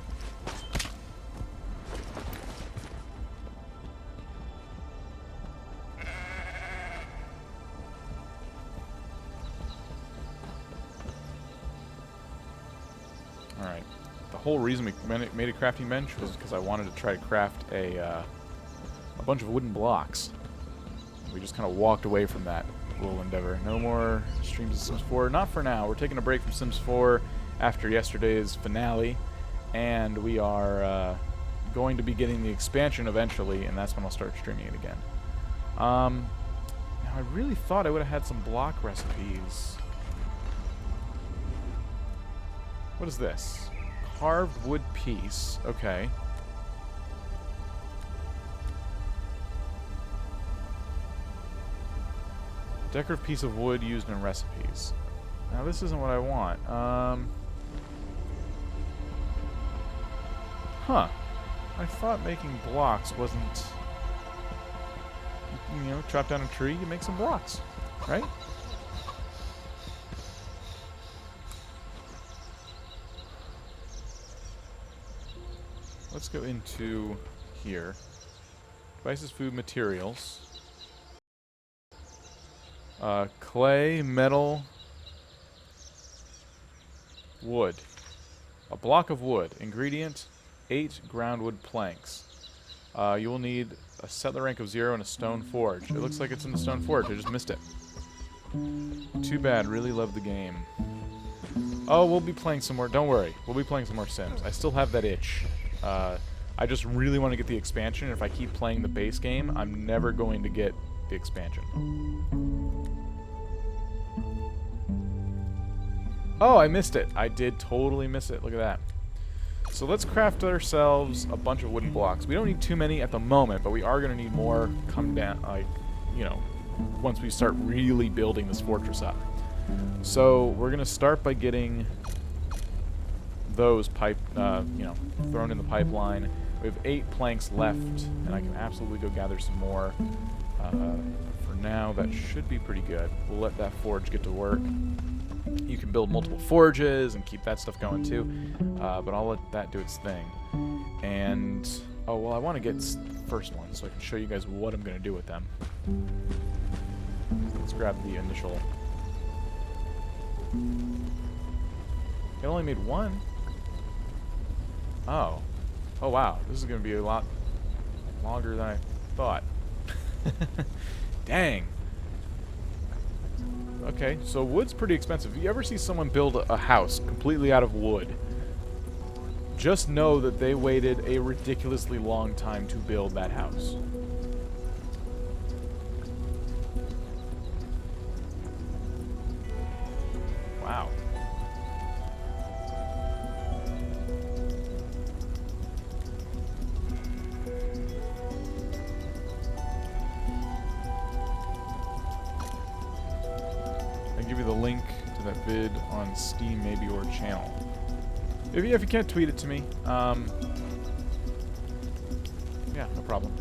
whole reason we made a crafting bench was because I wanted to try to craft a bunch of wooden blocks. We just kind of walked away from that little endeavor. No more streams of Sims 4. Not for now. We're taking a break from Sims 4 after yesterday's finale, and we are going to be getting the expansion eventually, and that's when I'll start streaming it again. Now, I really thought I would have had some block recipes. What is this? Carved wood piece. Okay. Decorative piece of wood used in recipes. Now, this isn't what I want. Huh. I thought making blocks wasn't... You know, chop down a tree, you make some blocks, right? Let's go into here. Devices, food, materials. Clay, metal, wood. A block of wood. Ingredient, 8 ground wood planks. You will need a settler rank of 0 and a stone forge. It looks like it's in the stone forge. I just missed it. Too bad. Really love the game. Oh, we'll be playing some more. Don't worry. We'll be playing some more Sims. I still have that itch. I just really want to get the expansion. If I keep playing the base game, I'm never going to get the expansion. Oh, I missed it. I did totally miss it. Look at that. So let's craft ourselves a bunch of wooden blocks. We don't need too many at the moment, but we are going to need more come down, like, you know, once we start really building this fortress up. So we're going to start by getting those you know, thrown in the pipeline. We have 8 planks left, and I can absolutely go gather some more. For now, that should be pretty good. We'll let that forge get to work. You can build multiple forges and keep that stuff going too, but I'll let that do its thing. And, oh, well, I want to get the first one so I can show you guys what I'm going to do with them. Let's grab the initial. It only made 1? Oh. Oh, wow. This is going to be a lot longer than I thought. Dang. Okay, so wood's pretty expensive. If you ever see someone build a house completely out of wood, just know that they waited a ridiculously long time to build that house. Wow. Give you the link to that vid on Steam, maybe, or channel. If you can't tweet it to me, yeah, no problem.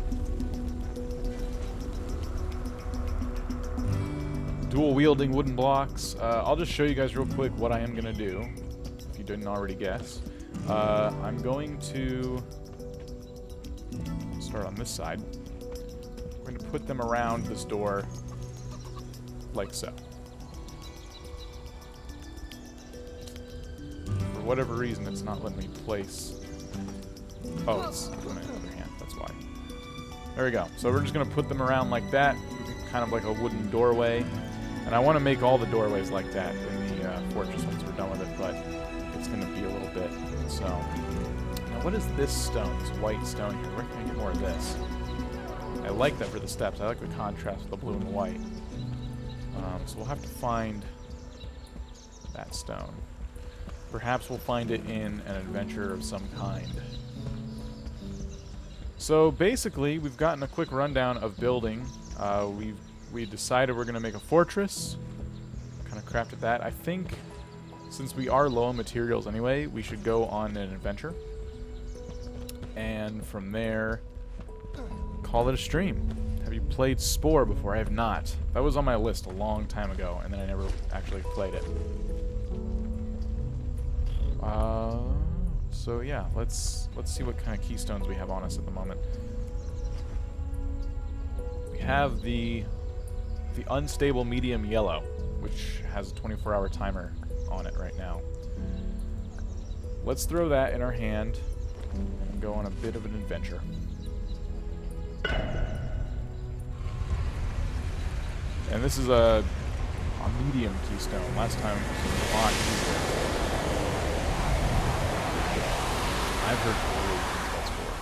Dual wielding wooden blocks. I'll just show you guys real quick what I am gonna do, if you didn't already guess. I'm going to start on this side. I'm going to put them around this door like so. For whatever reason, it's not letting me place... Oh, it's doing it in the other hand. That's why. There we go. So we're just going to put them around like that, kind of like a wooden doorway. And I want to make all the doorways like that in the fortress once we're done with it, but it's going to be a little bit. So, now what is this stone, this white stone here? Where can I get more of this? I like that for the steps. I like the contrast with the blue and the white. So we'll have to find that stone. Perhaps we'll find it in an adventure of some kind. So basically, we've gotten a quick rundown of building. We decided we're going to make a fortress. Kind of crafted that. I think, since we are low on materials anyway, we should go on an adventure. And from there, call it a stream. Have you played Spore before? I have not. That was on my list a long time ago, and then I never actually played it. So yeah, let's see what kind of keystones we have on us at the moment. We have the unstable medium yellow, which has a 24-hour timer on it right now. let's throw that in our hand and go on a bit of an adventure. And this is a medium keystone. Last time it was a lot easier. I've heard great things about Spore.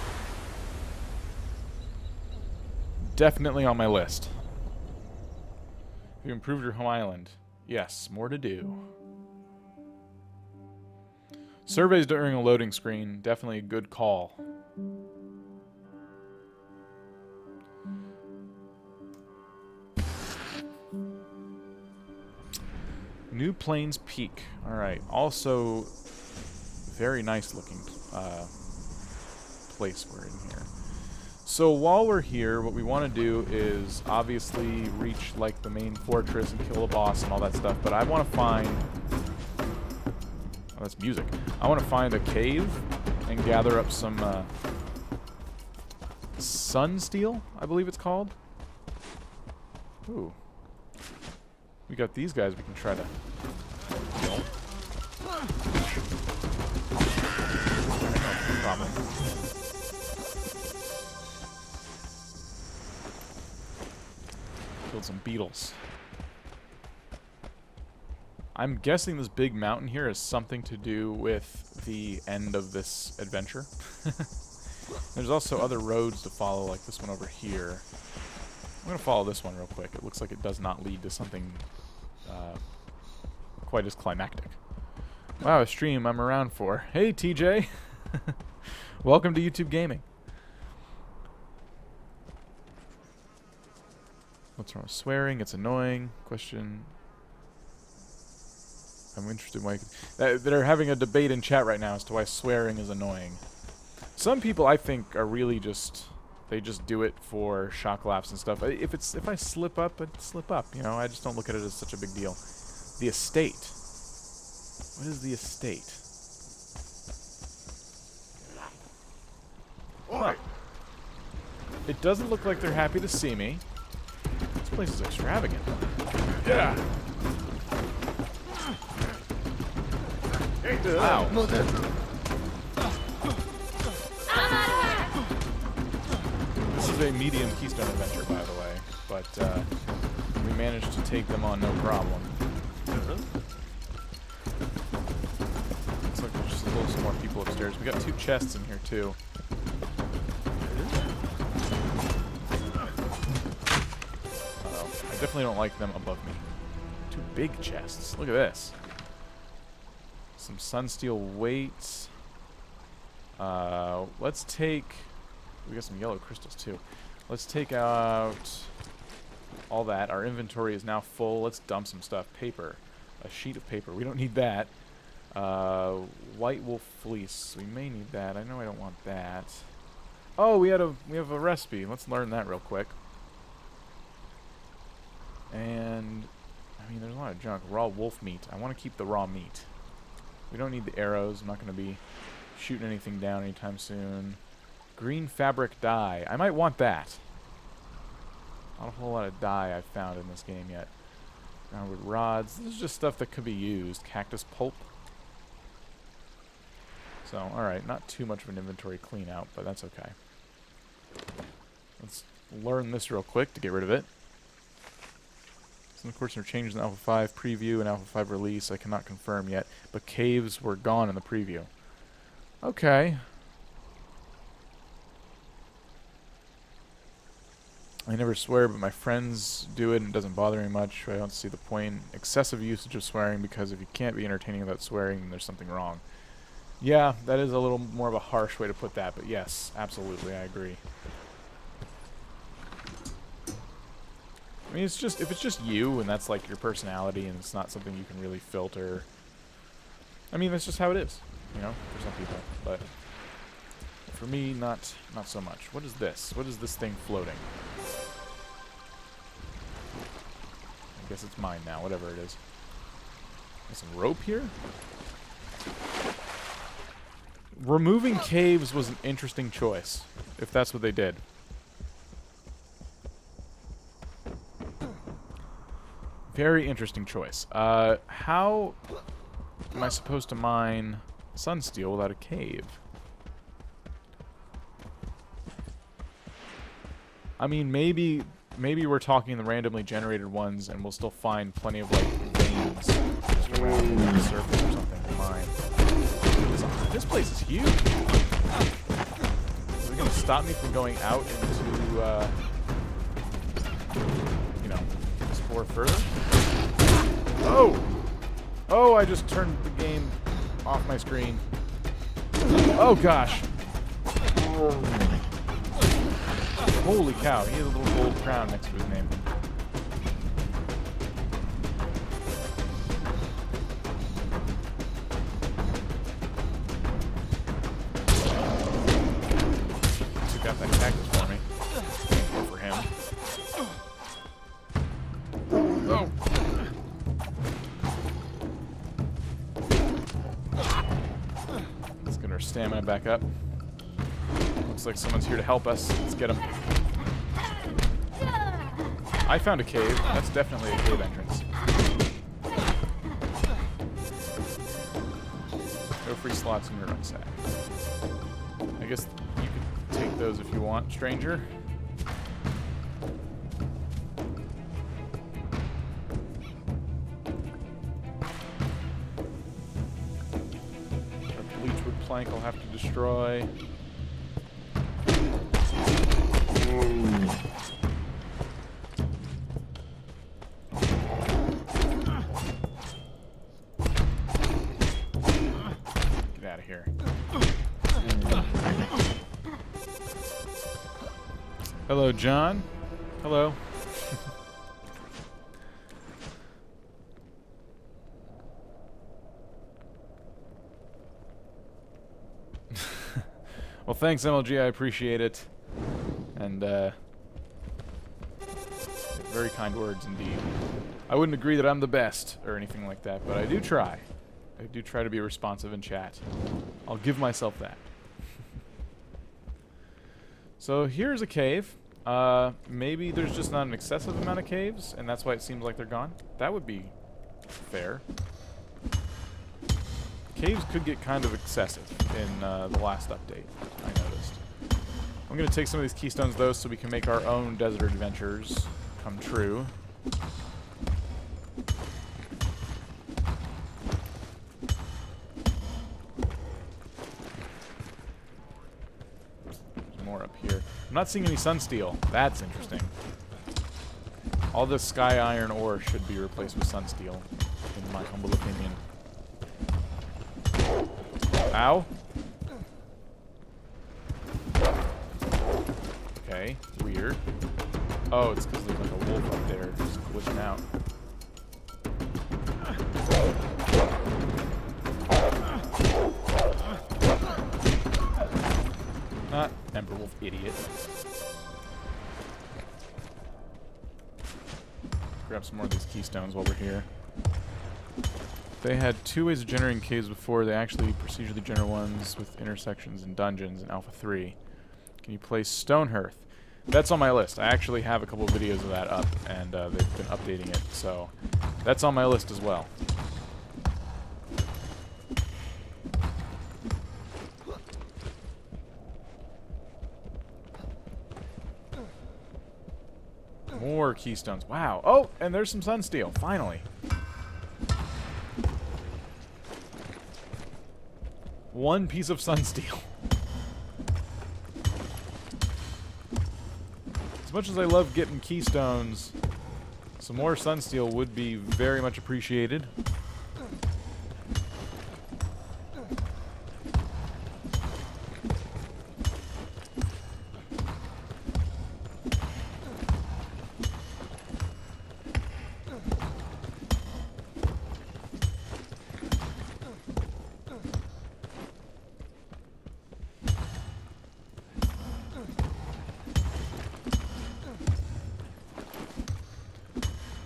Definitely on my list. You improved your home island. Yes, more to do. Surveys during a loading screen. Definitely a good call. New Plains Peak. Alright. Also, very nice looking place we're in here. So while we're here, what we want to do is obviously reach like the main fortress and kill a boss and all that stuff, but I want to find... Oh, that's music. I want to find a cave and gather up some sun steel, I believe it's called. Ooh. We got these guys we can try to kill. No problem. Killed some beetles. I'm guessing this big mountain here has something to do with the end of this adventure. There's also other roads to follow, like this one over here. I'm going to follow this one real quick. It looks like it does not lead to something quite as climactic. Wow, a stream I'm around for. Hey, TJ! Welcome to YouTube Gaming. What's wrong with swearing? It's annoying. Question. I'm interested in why... They're having a debate in chat right now as to why swearing is annoying. Some people, I think, are really just... They just do it for shock laughs and stuff. If I slip up, I'd slip up. You know, I just don't look at it as such a big deal. The estate. What is the estate? Huh. It doesn't look like they're happy to see me. This place is extravagant. Yeah. Wow. This is a medium keystone adventure, by the way, but we managed to take them on no problem. Looks like there's just a little more people upstairs. We got 2 chests in here too. I definitely don't like them above me. 2 big chests. Look at this. Some sunsteel weights. Let's take... We got some yellow crystals too. Let's take out all that. Our inventory is now full. Let's dump some stuff. Paper. A sheet of paper. We don't need that. White wolf fleece. We may need that. I know I don't want that. Oh, we have a recipe. Let's learn that real quick. And I mean, there's a lot of junk. Raw wolf meat. I want to keep the raw meat. We don't need the arrows. I'm not going to be shooting anything down anytime soon. Green fabric dye. I might want that. Not a whole lot of dye I've found in this game yet. Groundwood rods. This is just stuff that could be used. Cactus pulp. So, alright. Not too much of an inventory clean out, but that's okay. Let's learn this real quick to get rid of it. Some of course there are changes in Alpha 5 preview and Alpha 5 release. I cannot confirm yet, but caves were gone in the preview. Okay. I never swear, but my friends do it and it doesn't bother me much. I don't see the point. Excessive usage of swearing, because if you can't be entertaining without swearing, then there's something wrong. Yeah, that is a little more of a harsh way to put that, but yes, absolutely, I agree. I mean, it's just, if it's just you and that's like your personality and it's not something you can really filter, I mean, that's just how it is, you know, for some people, but for me, not so much. What is this? What is this thing floating? I guess it's mine now, whatever it is. There's some rope here? Removing caves was an interesting choice, if that's what they did. Very interesting choice. How am I supposed to mine sunsteel without a cave? I mean, maybe we're talking the randomly generated ones, and we'll still find plenty of like veins just around the surface or something to mine. This place is huge. Is it gonna stop me from going out into, you know, explore further? Oh! Oh, I just turned the game off my screen. Oh gosh! Holy cow, he has a little gold crown next to his name. Took out that cactus for me. Or for him. Oh! Let's get our stamina back up. Looks like someone's here to help us. Let's get him. I found a cave. That's definitely a cave entrance. No free slots in your rucksack. I guess you could take those if you want, stranger. Our bleachwood plank I'll have to destroy. Here. Hello, John. Hello. Well, thanks, MLG. I appreciate it. And, very kind words indeed. I wouldn't agree that I'm the best or anything like that, but I do try. I do try to be responsive in chat. I'll give myself that. So here's a cave. Maybe there's just not an excessive amount of caves, and that's why it seems like they're gone. That would be fair. Caves could get kind of excessive in the last update, I noticed. I'm going to take some of these keystones, though, so we can make our own desert adventures come true. More up here. I'm not seeing any sunsteel. That's interesting. All this sky iron ore should be replaced with sunsteel, in my humble opinion. Ow. Okay, weird. Oh, it's because there's like a wolf up there just glitching out. Not Ember Wolf, idiot. Grab some more of these keystones while we're here. They had 2 ways of generating caves before. They actually procedurally generate ones with intersections and dungeons in Alpha 3. Can you place stone hearth? That's on my list. I actually have a couple of videos of that up, and they've been updating it, so that's on my list as well. More keystones. Wow. Oh, and there's some sunsteel. Finally. One piece of sunsteel. As much as I love getting keystones, some more sunsteel would be very much appreciated.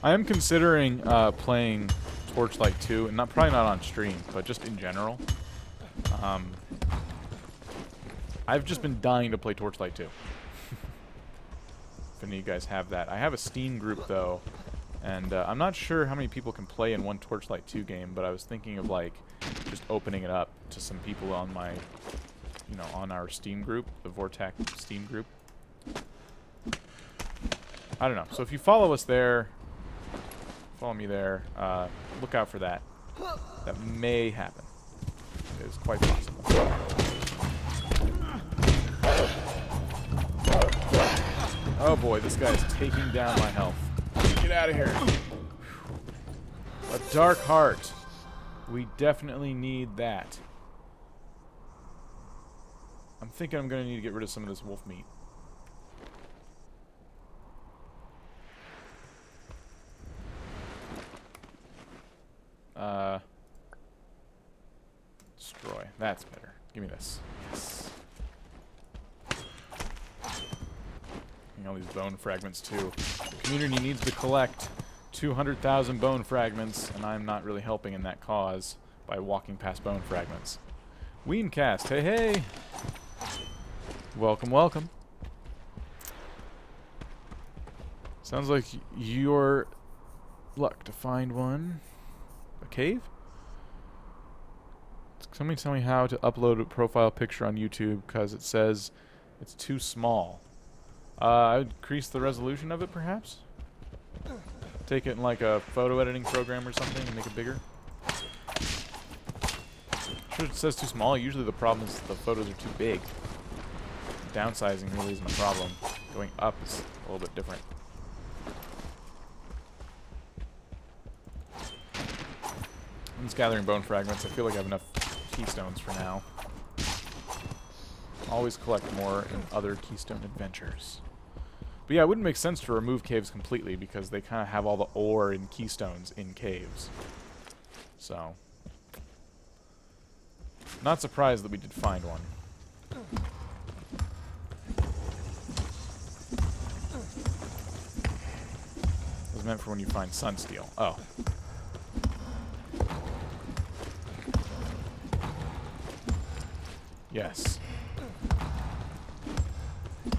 I am considering playing Torchlight 2, and probably not on stream, but just in general. I've just been dying to play Torchlight 2. If any of you guys have that. I have a Steam group, though, And I'm not sure how many people can play in one Torchlight 2 game, but I was thinking of like just opening it up to some people on my, you know, on our Steam group, the Vortac Steam group. I don't know. So if you follow us there, follow me there, look out for that. That may happen. It is quite possible. Oh boy, this guy is taking down my health. Get out of here. A dark heart. We definitely need that. I'm thinking I'm going to need to get rid of some of this wolf meat. Destroy. That's better. Give me this. Yes. All these bone fragments too. The community needs to collect 200,000 bone fragments, and I'm not really helping in that cause by walking past bone fragments. Weencast, hey hey! Welcome, welcome. Sounds like your luck to find one. A cave? Somebody tell me how to upload a profile picture on YouTube, because it says it's too small. I would increase the resolution of it, perhaps? Take it in like a photo editing program or something and make it bigger. Sure, it says too small. Usually the problem is the photos are too big. Downsizing really isn't a problem. Going up is a little bit different. I'm just gathering bone fragments. I feel like I have enough keystones for now. Always collect more in other keystone adventures. But yeah, it wouldn't make sense to remove caves completely because they kind of have all the ore and keystones in caves. So, not surprised that we did find one. It was meant for when you find sunsteel. Oh. Yes.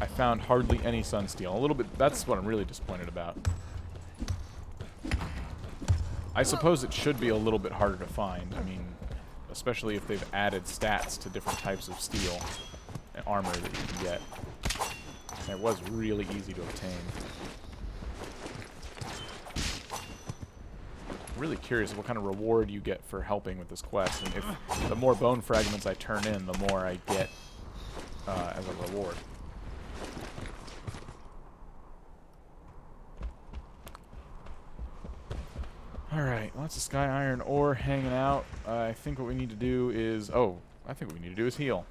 I found hardly any sunsteel. A little bit. That's what I'm really disappointed about. I suppose it should be a little bit harder to find. I mean, especially if they've added stats to different types of steel and armor that you can get. And it was really easy to obtain. I'm really curious what kind of reward you get for helping with this quest, and if the more bone fragments I turn in, the more I get as a reward. Alright, lots of sky iron ore hanging out. I think what we need to do is... Oh, I think what we need to do is heal.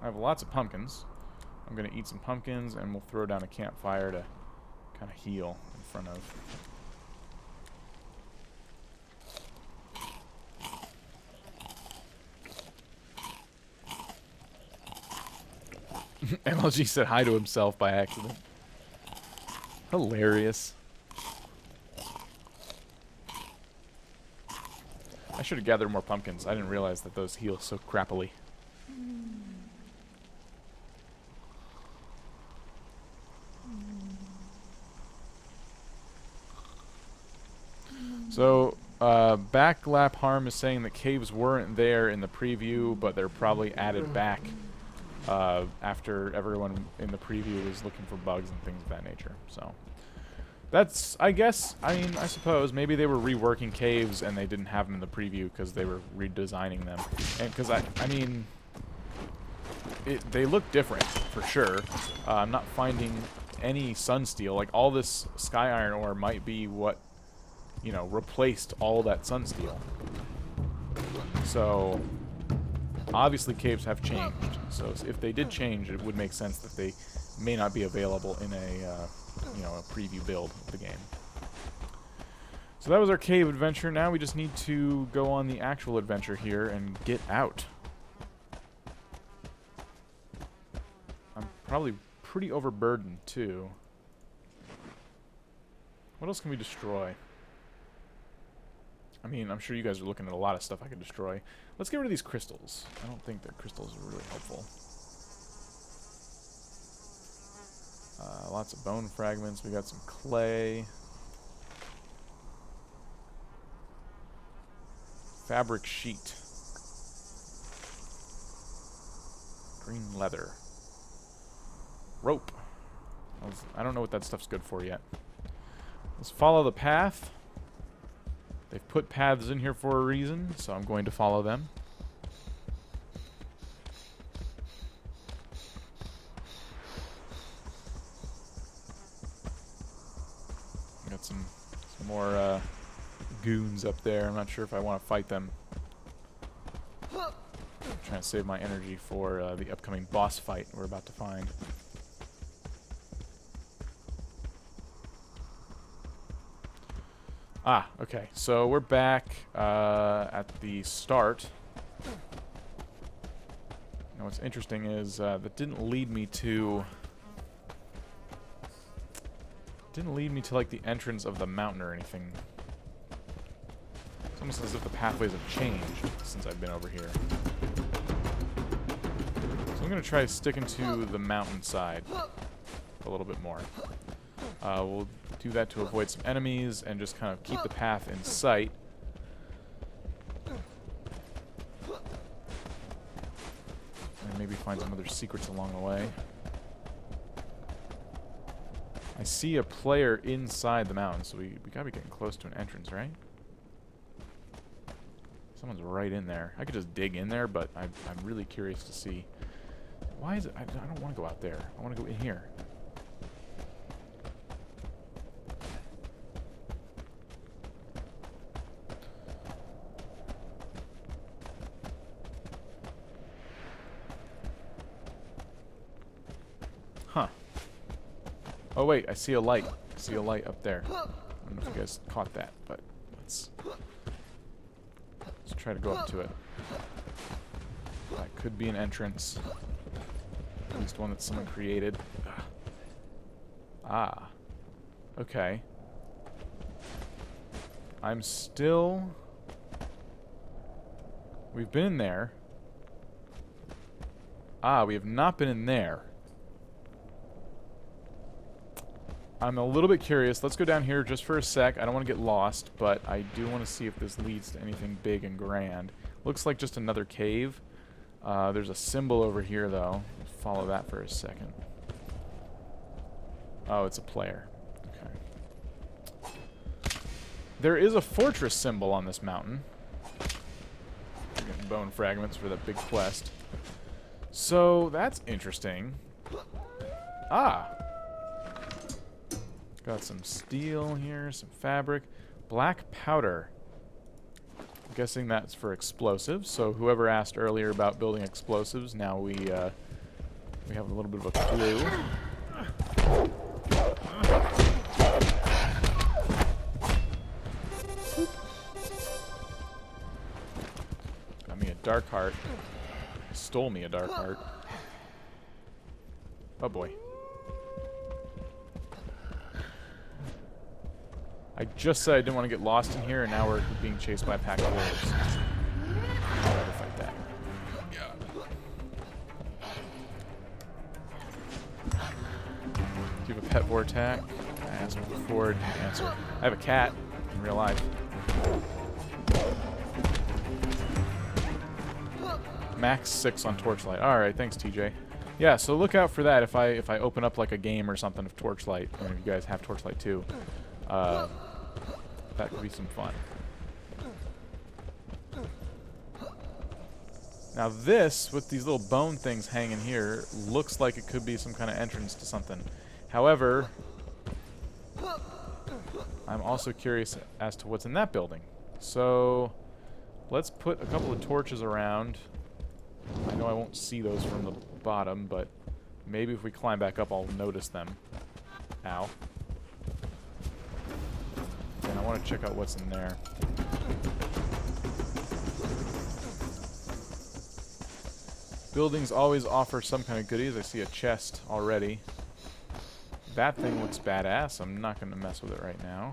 I have lots of pumpkins. I'm going to eat some pumpkins, and we'll throw down a campfire to kind of heal in front of... MLG said hi to himself by accident. Hilarious. I should have gathered more pumpkins. I didn't realize that those heal so crappily. So, Backlap Harm is saying that caves weren't there in the preview, but they're probably added back after everyone in the preview was looking for bugs and things of that nature. So, that's, I guess, I mean, I suppose, maybe they were reworking caves and they didn't have them in the preview because they were redesigning them. And because, I mean, they look different, for sure. I'm not finding any sunsteel. Like, all this sky iron ore might be what, you know, replaced all that sunsteel. So, obviously caves have changed. So, if they did change, it would make sense that they may not be available in a, you know, a preview build of the game. So that was our cave adventure. Now we just need to go on the actual adventure here and get out. I'm probably pretty overburdened, too. What else can we destroy? I mean, I'm sure you guys are looking at a lot of stuff I could destroy. Let's get rid of these crystals. I don't think that crystals are really helpful. Lots of bone fragments. We got some clay. Fabric sheet. Green leather. Rope. I don't know what that stuff's good for yet. Let's follow the path. They've put paths in here for a reason, so I'm going to follow them. Got some more goons up there. I'm not sure if I want to fight them. I'm trying to save my energy for the upcoming boss fight we're about to find. Ah, okay. So we're back at the start. Now what's interesting is that didn't lead me to like the entrance of the mountain or anything. It's almost as if the pathways have changed since I've been over here. So I'm going to try sticking to the mountainside a little bit more. We'll do that to avoid some enemies and just kind of keep the path in sight. And maybe find some other secrets along the way. I see a player inside the mountain, so we gotta be getting close to an entrance, right? Someone's right in there. I could just dig in there, but I'm really curious to see. Why is it? I don't want to go out there. I want to go in here. Huh. Oh wait, I see a light. I see a light up there. I don't know if you guys caught that, but let's try to go up to it. That could be an entrance. At least one that someone created. Ah. Okay. I'm still... We've been in there. Ah, we have not been in there. I'm a little bit curious. Let's go down here just for a sec. I don't want to get lost, but I do want to see if this leads to anything big and grand. Looks like just another cave. There's a symbol over here, though. Let's follow that for a second. Oh, it's a player. Okay. There is a fortress symbol on this mountain. Getting bone fragments for the big quest. So, that's interesting. Ah! Got some steel here, some fabric. Black powder. I'm guessing that's for explosives. So whoever asked earlier about building explosives, now we have a little bit of a clue. Got me a dark heart. Stole me a dark heart. Oh boy. I just said I didn't want to get lost in here, and now we're being chased by a pack of wolves. I'd rather fight that. Yeah. Do you have a pet Vortac? I asked before, didn't answer. I have a cat in real life. Max 6 on Torchlight. Alright, thanks TJ. Yeah, so look out for that if I open up like a game or something of Torchlight, and if you guys have Torchlight too. That could be some fun. Now this, with these little bone things hanging here, looks like it could be some kind of entrance to something. However, I'm also curious as to what's in that building. So, let's put a couple of torches around. I know I won't see those from the bottom, but maybe if we climb back up, I'll notice them. Ow. And I want to check out what's in there. Buildings always offer some kind of goodies. I see a chest already. That thing looks badass. I'm not going to mess with it right now.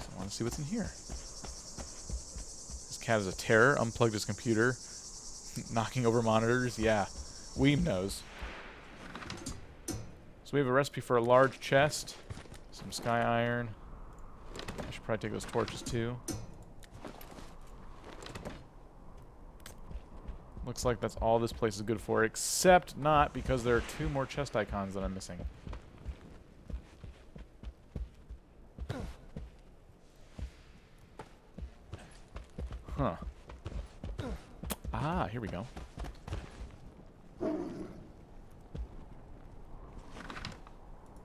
So I want to see what's in here. This cat is a terror. Unplugged his computer. Knocking over monitors. Yeah. Weeb knows. So we have a recipe for a large chest. Some sky iron. I should probably take those torches too. Looks like that's all this place is good for, except not because there are 2 more chest icons that I'm missing. Huh. Ah, here we go.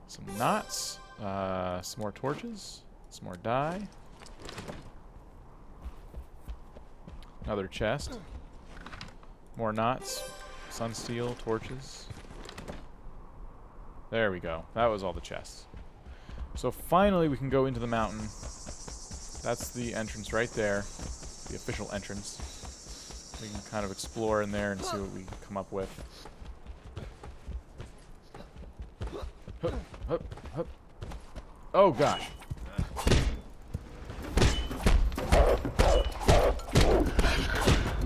Some knots, some more torches, some more dye. Another chest. More knots, sun steel, torches. There we go. That was all the chests. So finally we can go into the mountain. That's the entrance right there. The official entrance. We can kind of explore in there and see what we can come up with. Hup, hup, hup. Oh gosh.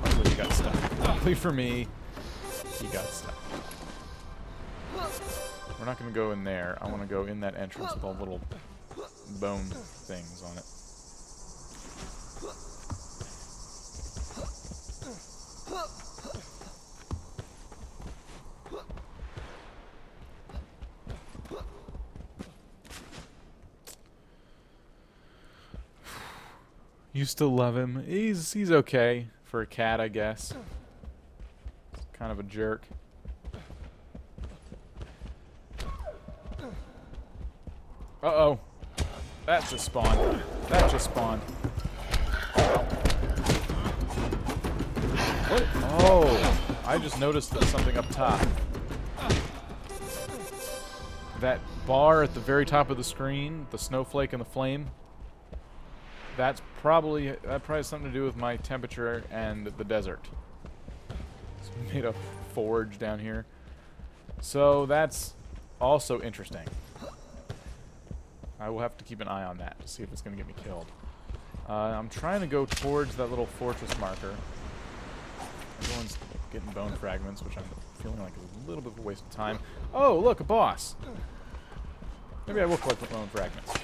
Luckily he got stuck. Luckily for me, he got stuck. We're not going to go in there. I want to go in that entrance with all little bone things on it. You still love him. He's okay for a cat, I guess. He's kind of a jerk. Uh-oh. That just spawned. That just spawned. What? Oh. I just noticed that something up top. That bar at the very top of the screen, the snowflake and the flame, that probably has something to do with my temperature and the desert. So we made a forge down here. So that's also interesting. I will have to keep an eye on that to see if it's going to get me killed. I'm trying to go towards that little fortress marker. Everyone's getting bone fragments, which I'm feeling like is a little bit of a waste of time. Oh, look, a boss! Maybe I will collect the bone fragments.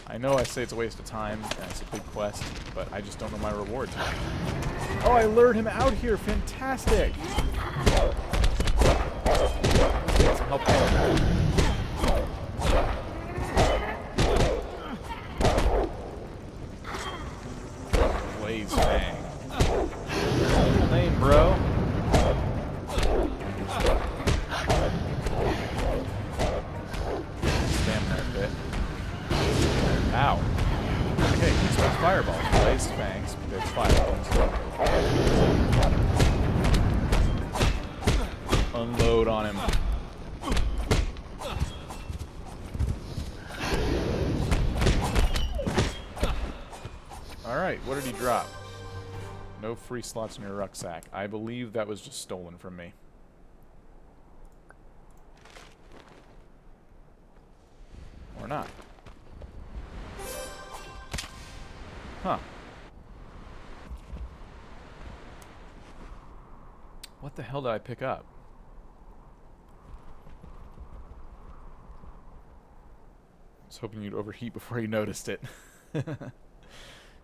I know I say it's a waste of time, and it's a big quest, but I just don't know my rewards. Oh, I lured him out here! Fantastic! Get some help there. Blaze Fang. Cool name, bro. Stamina a bit. Ow. Okay, he's got fireballs. Blaze Fangs, but it's fireballs. Unload on him. Alright, what did he drop? No free slots in your rucksack. I believe that was just stolen from me. Or not. Huh. What the hell did I pick up? I was hoping you'd overheat before you noticed it.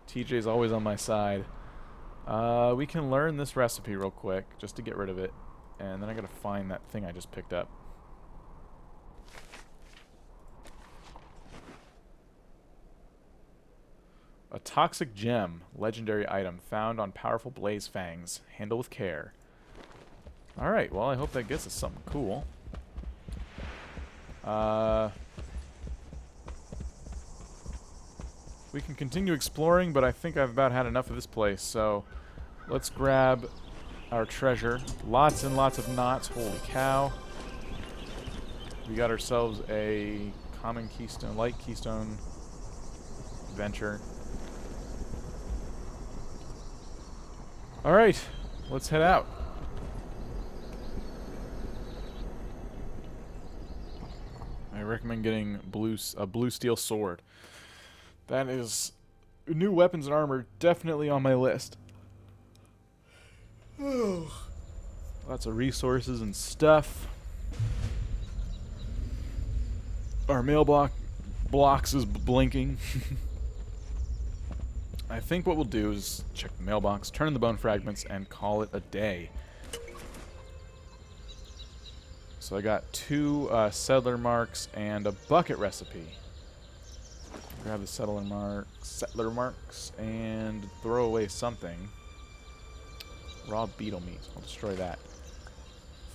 TJ's always on my side. We can learn this recipe real quick, just to get rid of it. And then I gotta find that thing I just picked up. A toxic gem, legendary item, found on powerful blaze fangs. Handle with care. Alright, well I hope that gets us something cool. We can continue exploring, but I think I've about had enough of this place, so let's grab our treasure. Lots and lots of knots, holy cow. We got ourselves a common keystone, light keystone adventure. Alright, let's head out. I recommend getting a blue steel sword. That is new weapons and armor definitely on my list. Lots of resources and stuff. Our mailbox is blinking. I think what we'll do is check the mailbox, turn in the bone fragments, and call it a day. So I got 2 settler marks and a bucket recipe. Grab the settler marks, and throw away something. Raw beetle meat. I'll destroy that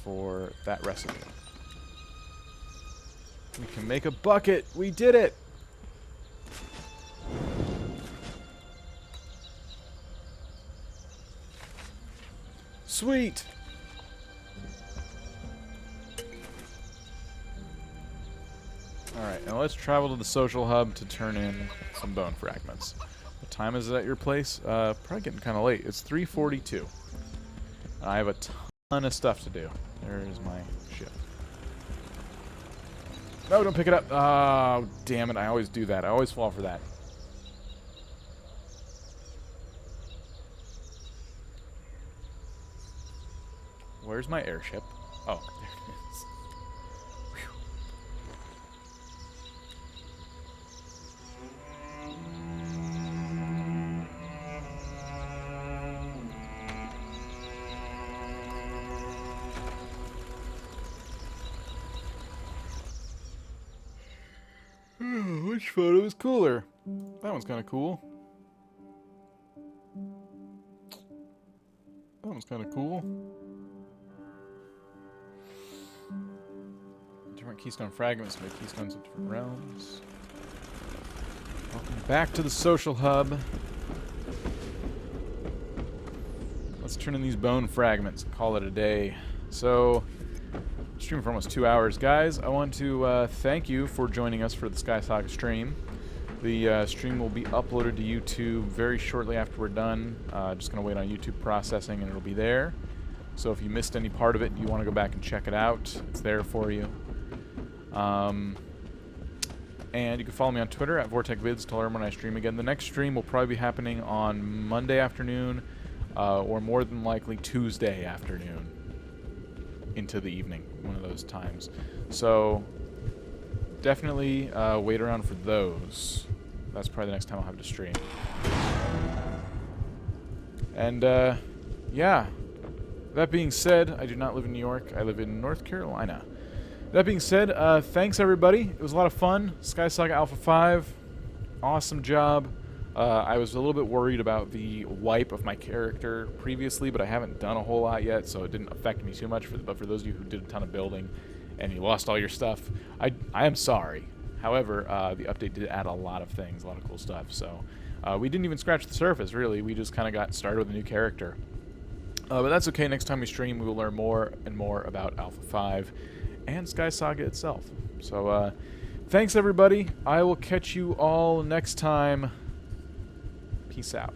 for that recipe. We can make a bucket! We did it! Sweet! Alright, now let's travel to the social hub to turn in some bone fragments. What time is it at your place? Probably getting kind of late. It's 3:42. And I have a ton of stuff to do. There's my ship. No, don't pick it up. Oh, damn it. I always do that. I always fall for that. Where's my airship? Oh, there it is. Which photo is cooler? That one's kind of cool. That one's kind of cool. Different keystone fragments make keystones of different realms. Welcome back to the social hub. Let's turn in these bone fragments and call it a day. So, streaming for almost 2 hours. Guys, I want to thank you for joining us for the Sky Saga stream. The stream will be uploaded to YouTube very shortly after we're done. Just going to wait on YouTube processing and it'll be there. So if you missed any part of it and you want to go back and check it out, it's there for you. And you can follow me on Twitter at Vortac Vids to learn when I stream again. The next stream will probably be happening on Monday afternoon, or more than likely Tuesday afternoon into the evening, one of those times. So definitely wait around for those. That's probably the next time I'll have to stream. And yeah, that being said, I do not live in New York. I live in North Carolina. That being said, thanks everybody. It was a lot of fun. Sky Saga Alpha 5, awesome job. I was a little bit worried about the wipe of my character previously, but I haven't done a whole lot yet, so it didn't affect me too much. But for those of you who did a ton of building and you lost all your stuff, I am sorry. However, the update did add a lot of things, a lot of cool stuff. So we didn't even scratch the surface, really. We just kind of got started with a new character. But that's okay. Next time we stream, we will learn more and more about Alpha 5 and Sky Saga itself. So thanks, everybody. I will catch you all next time. Peace out.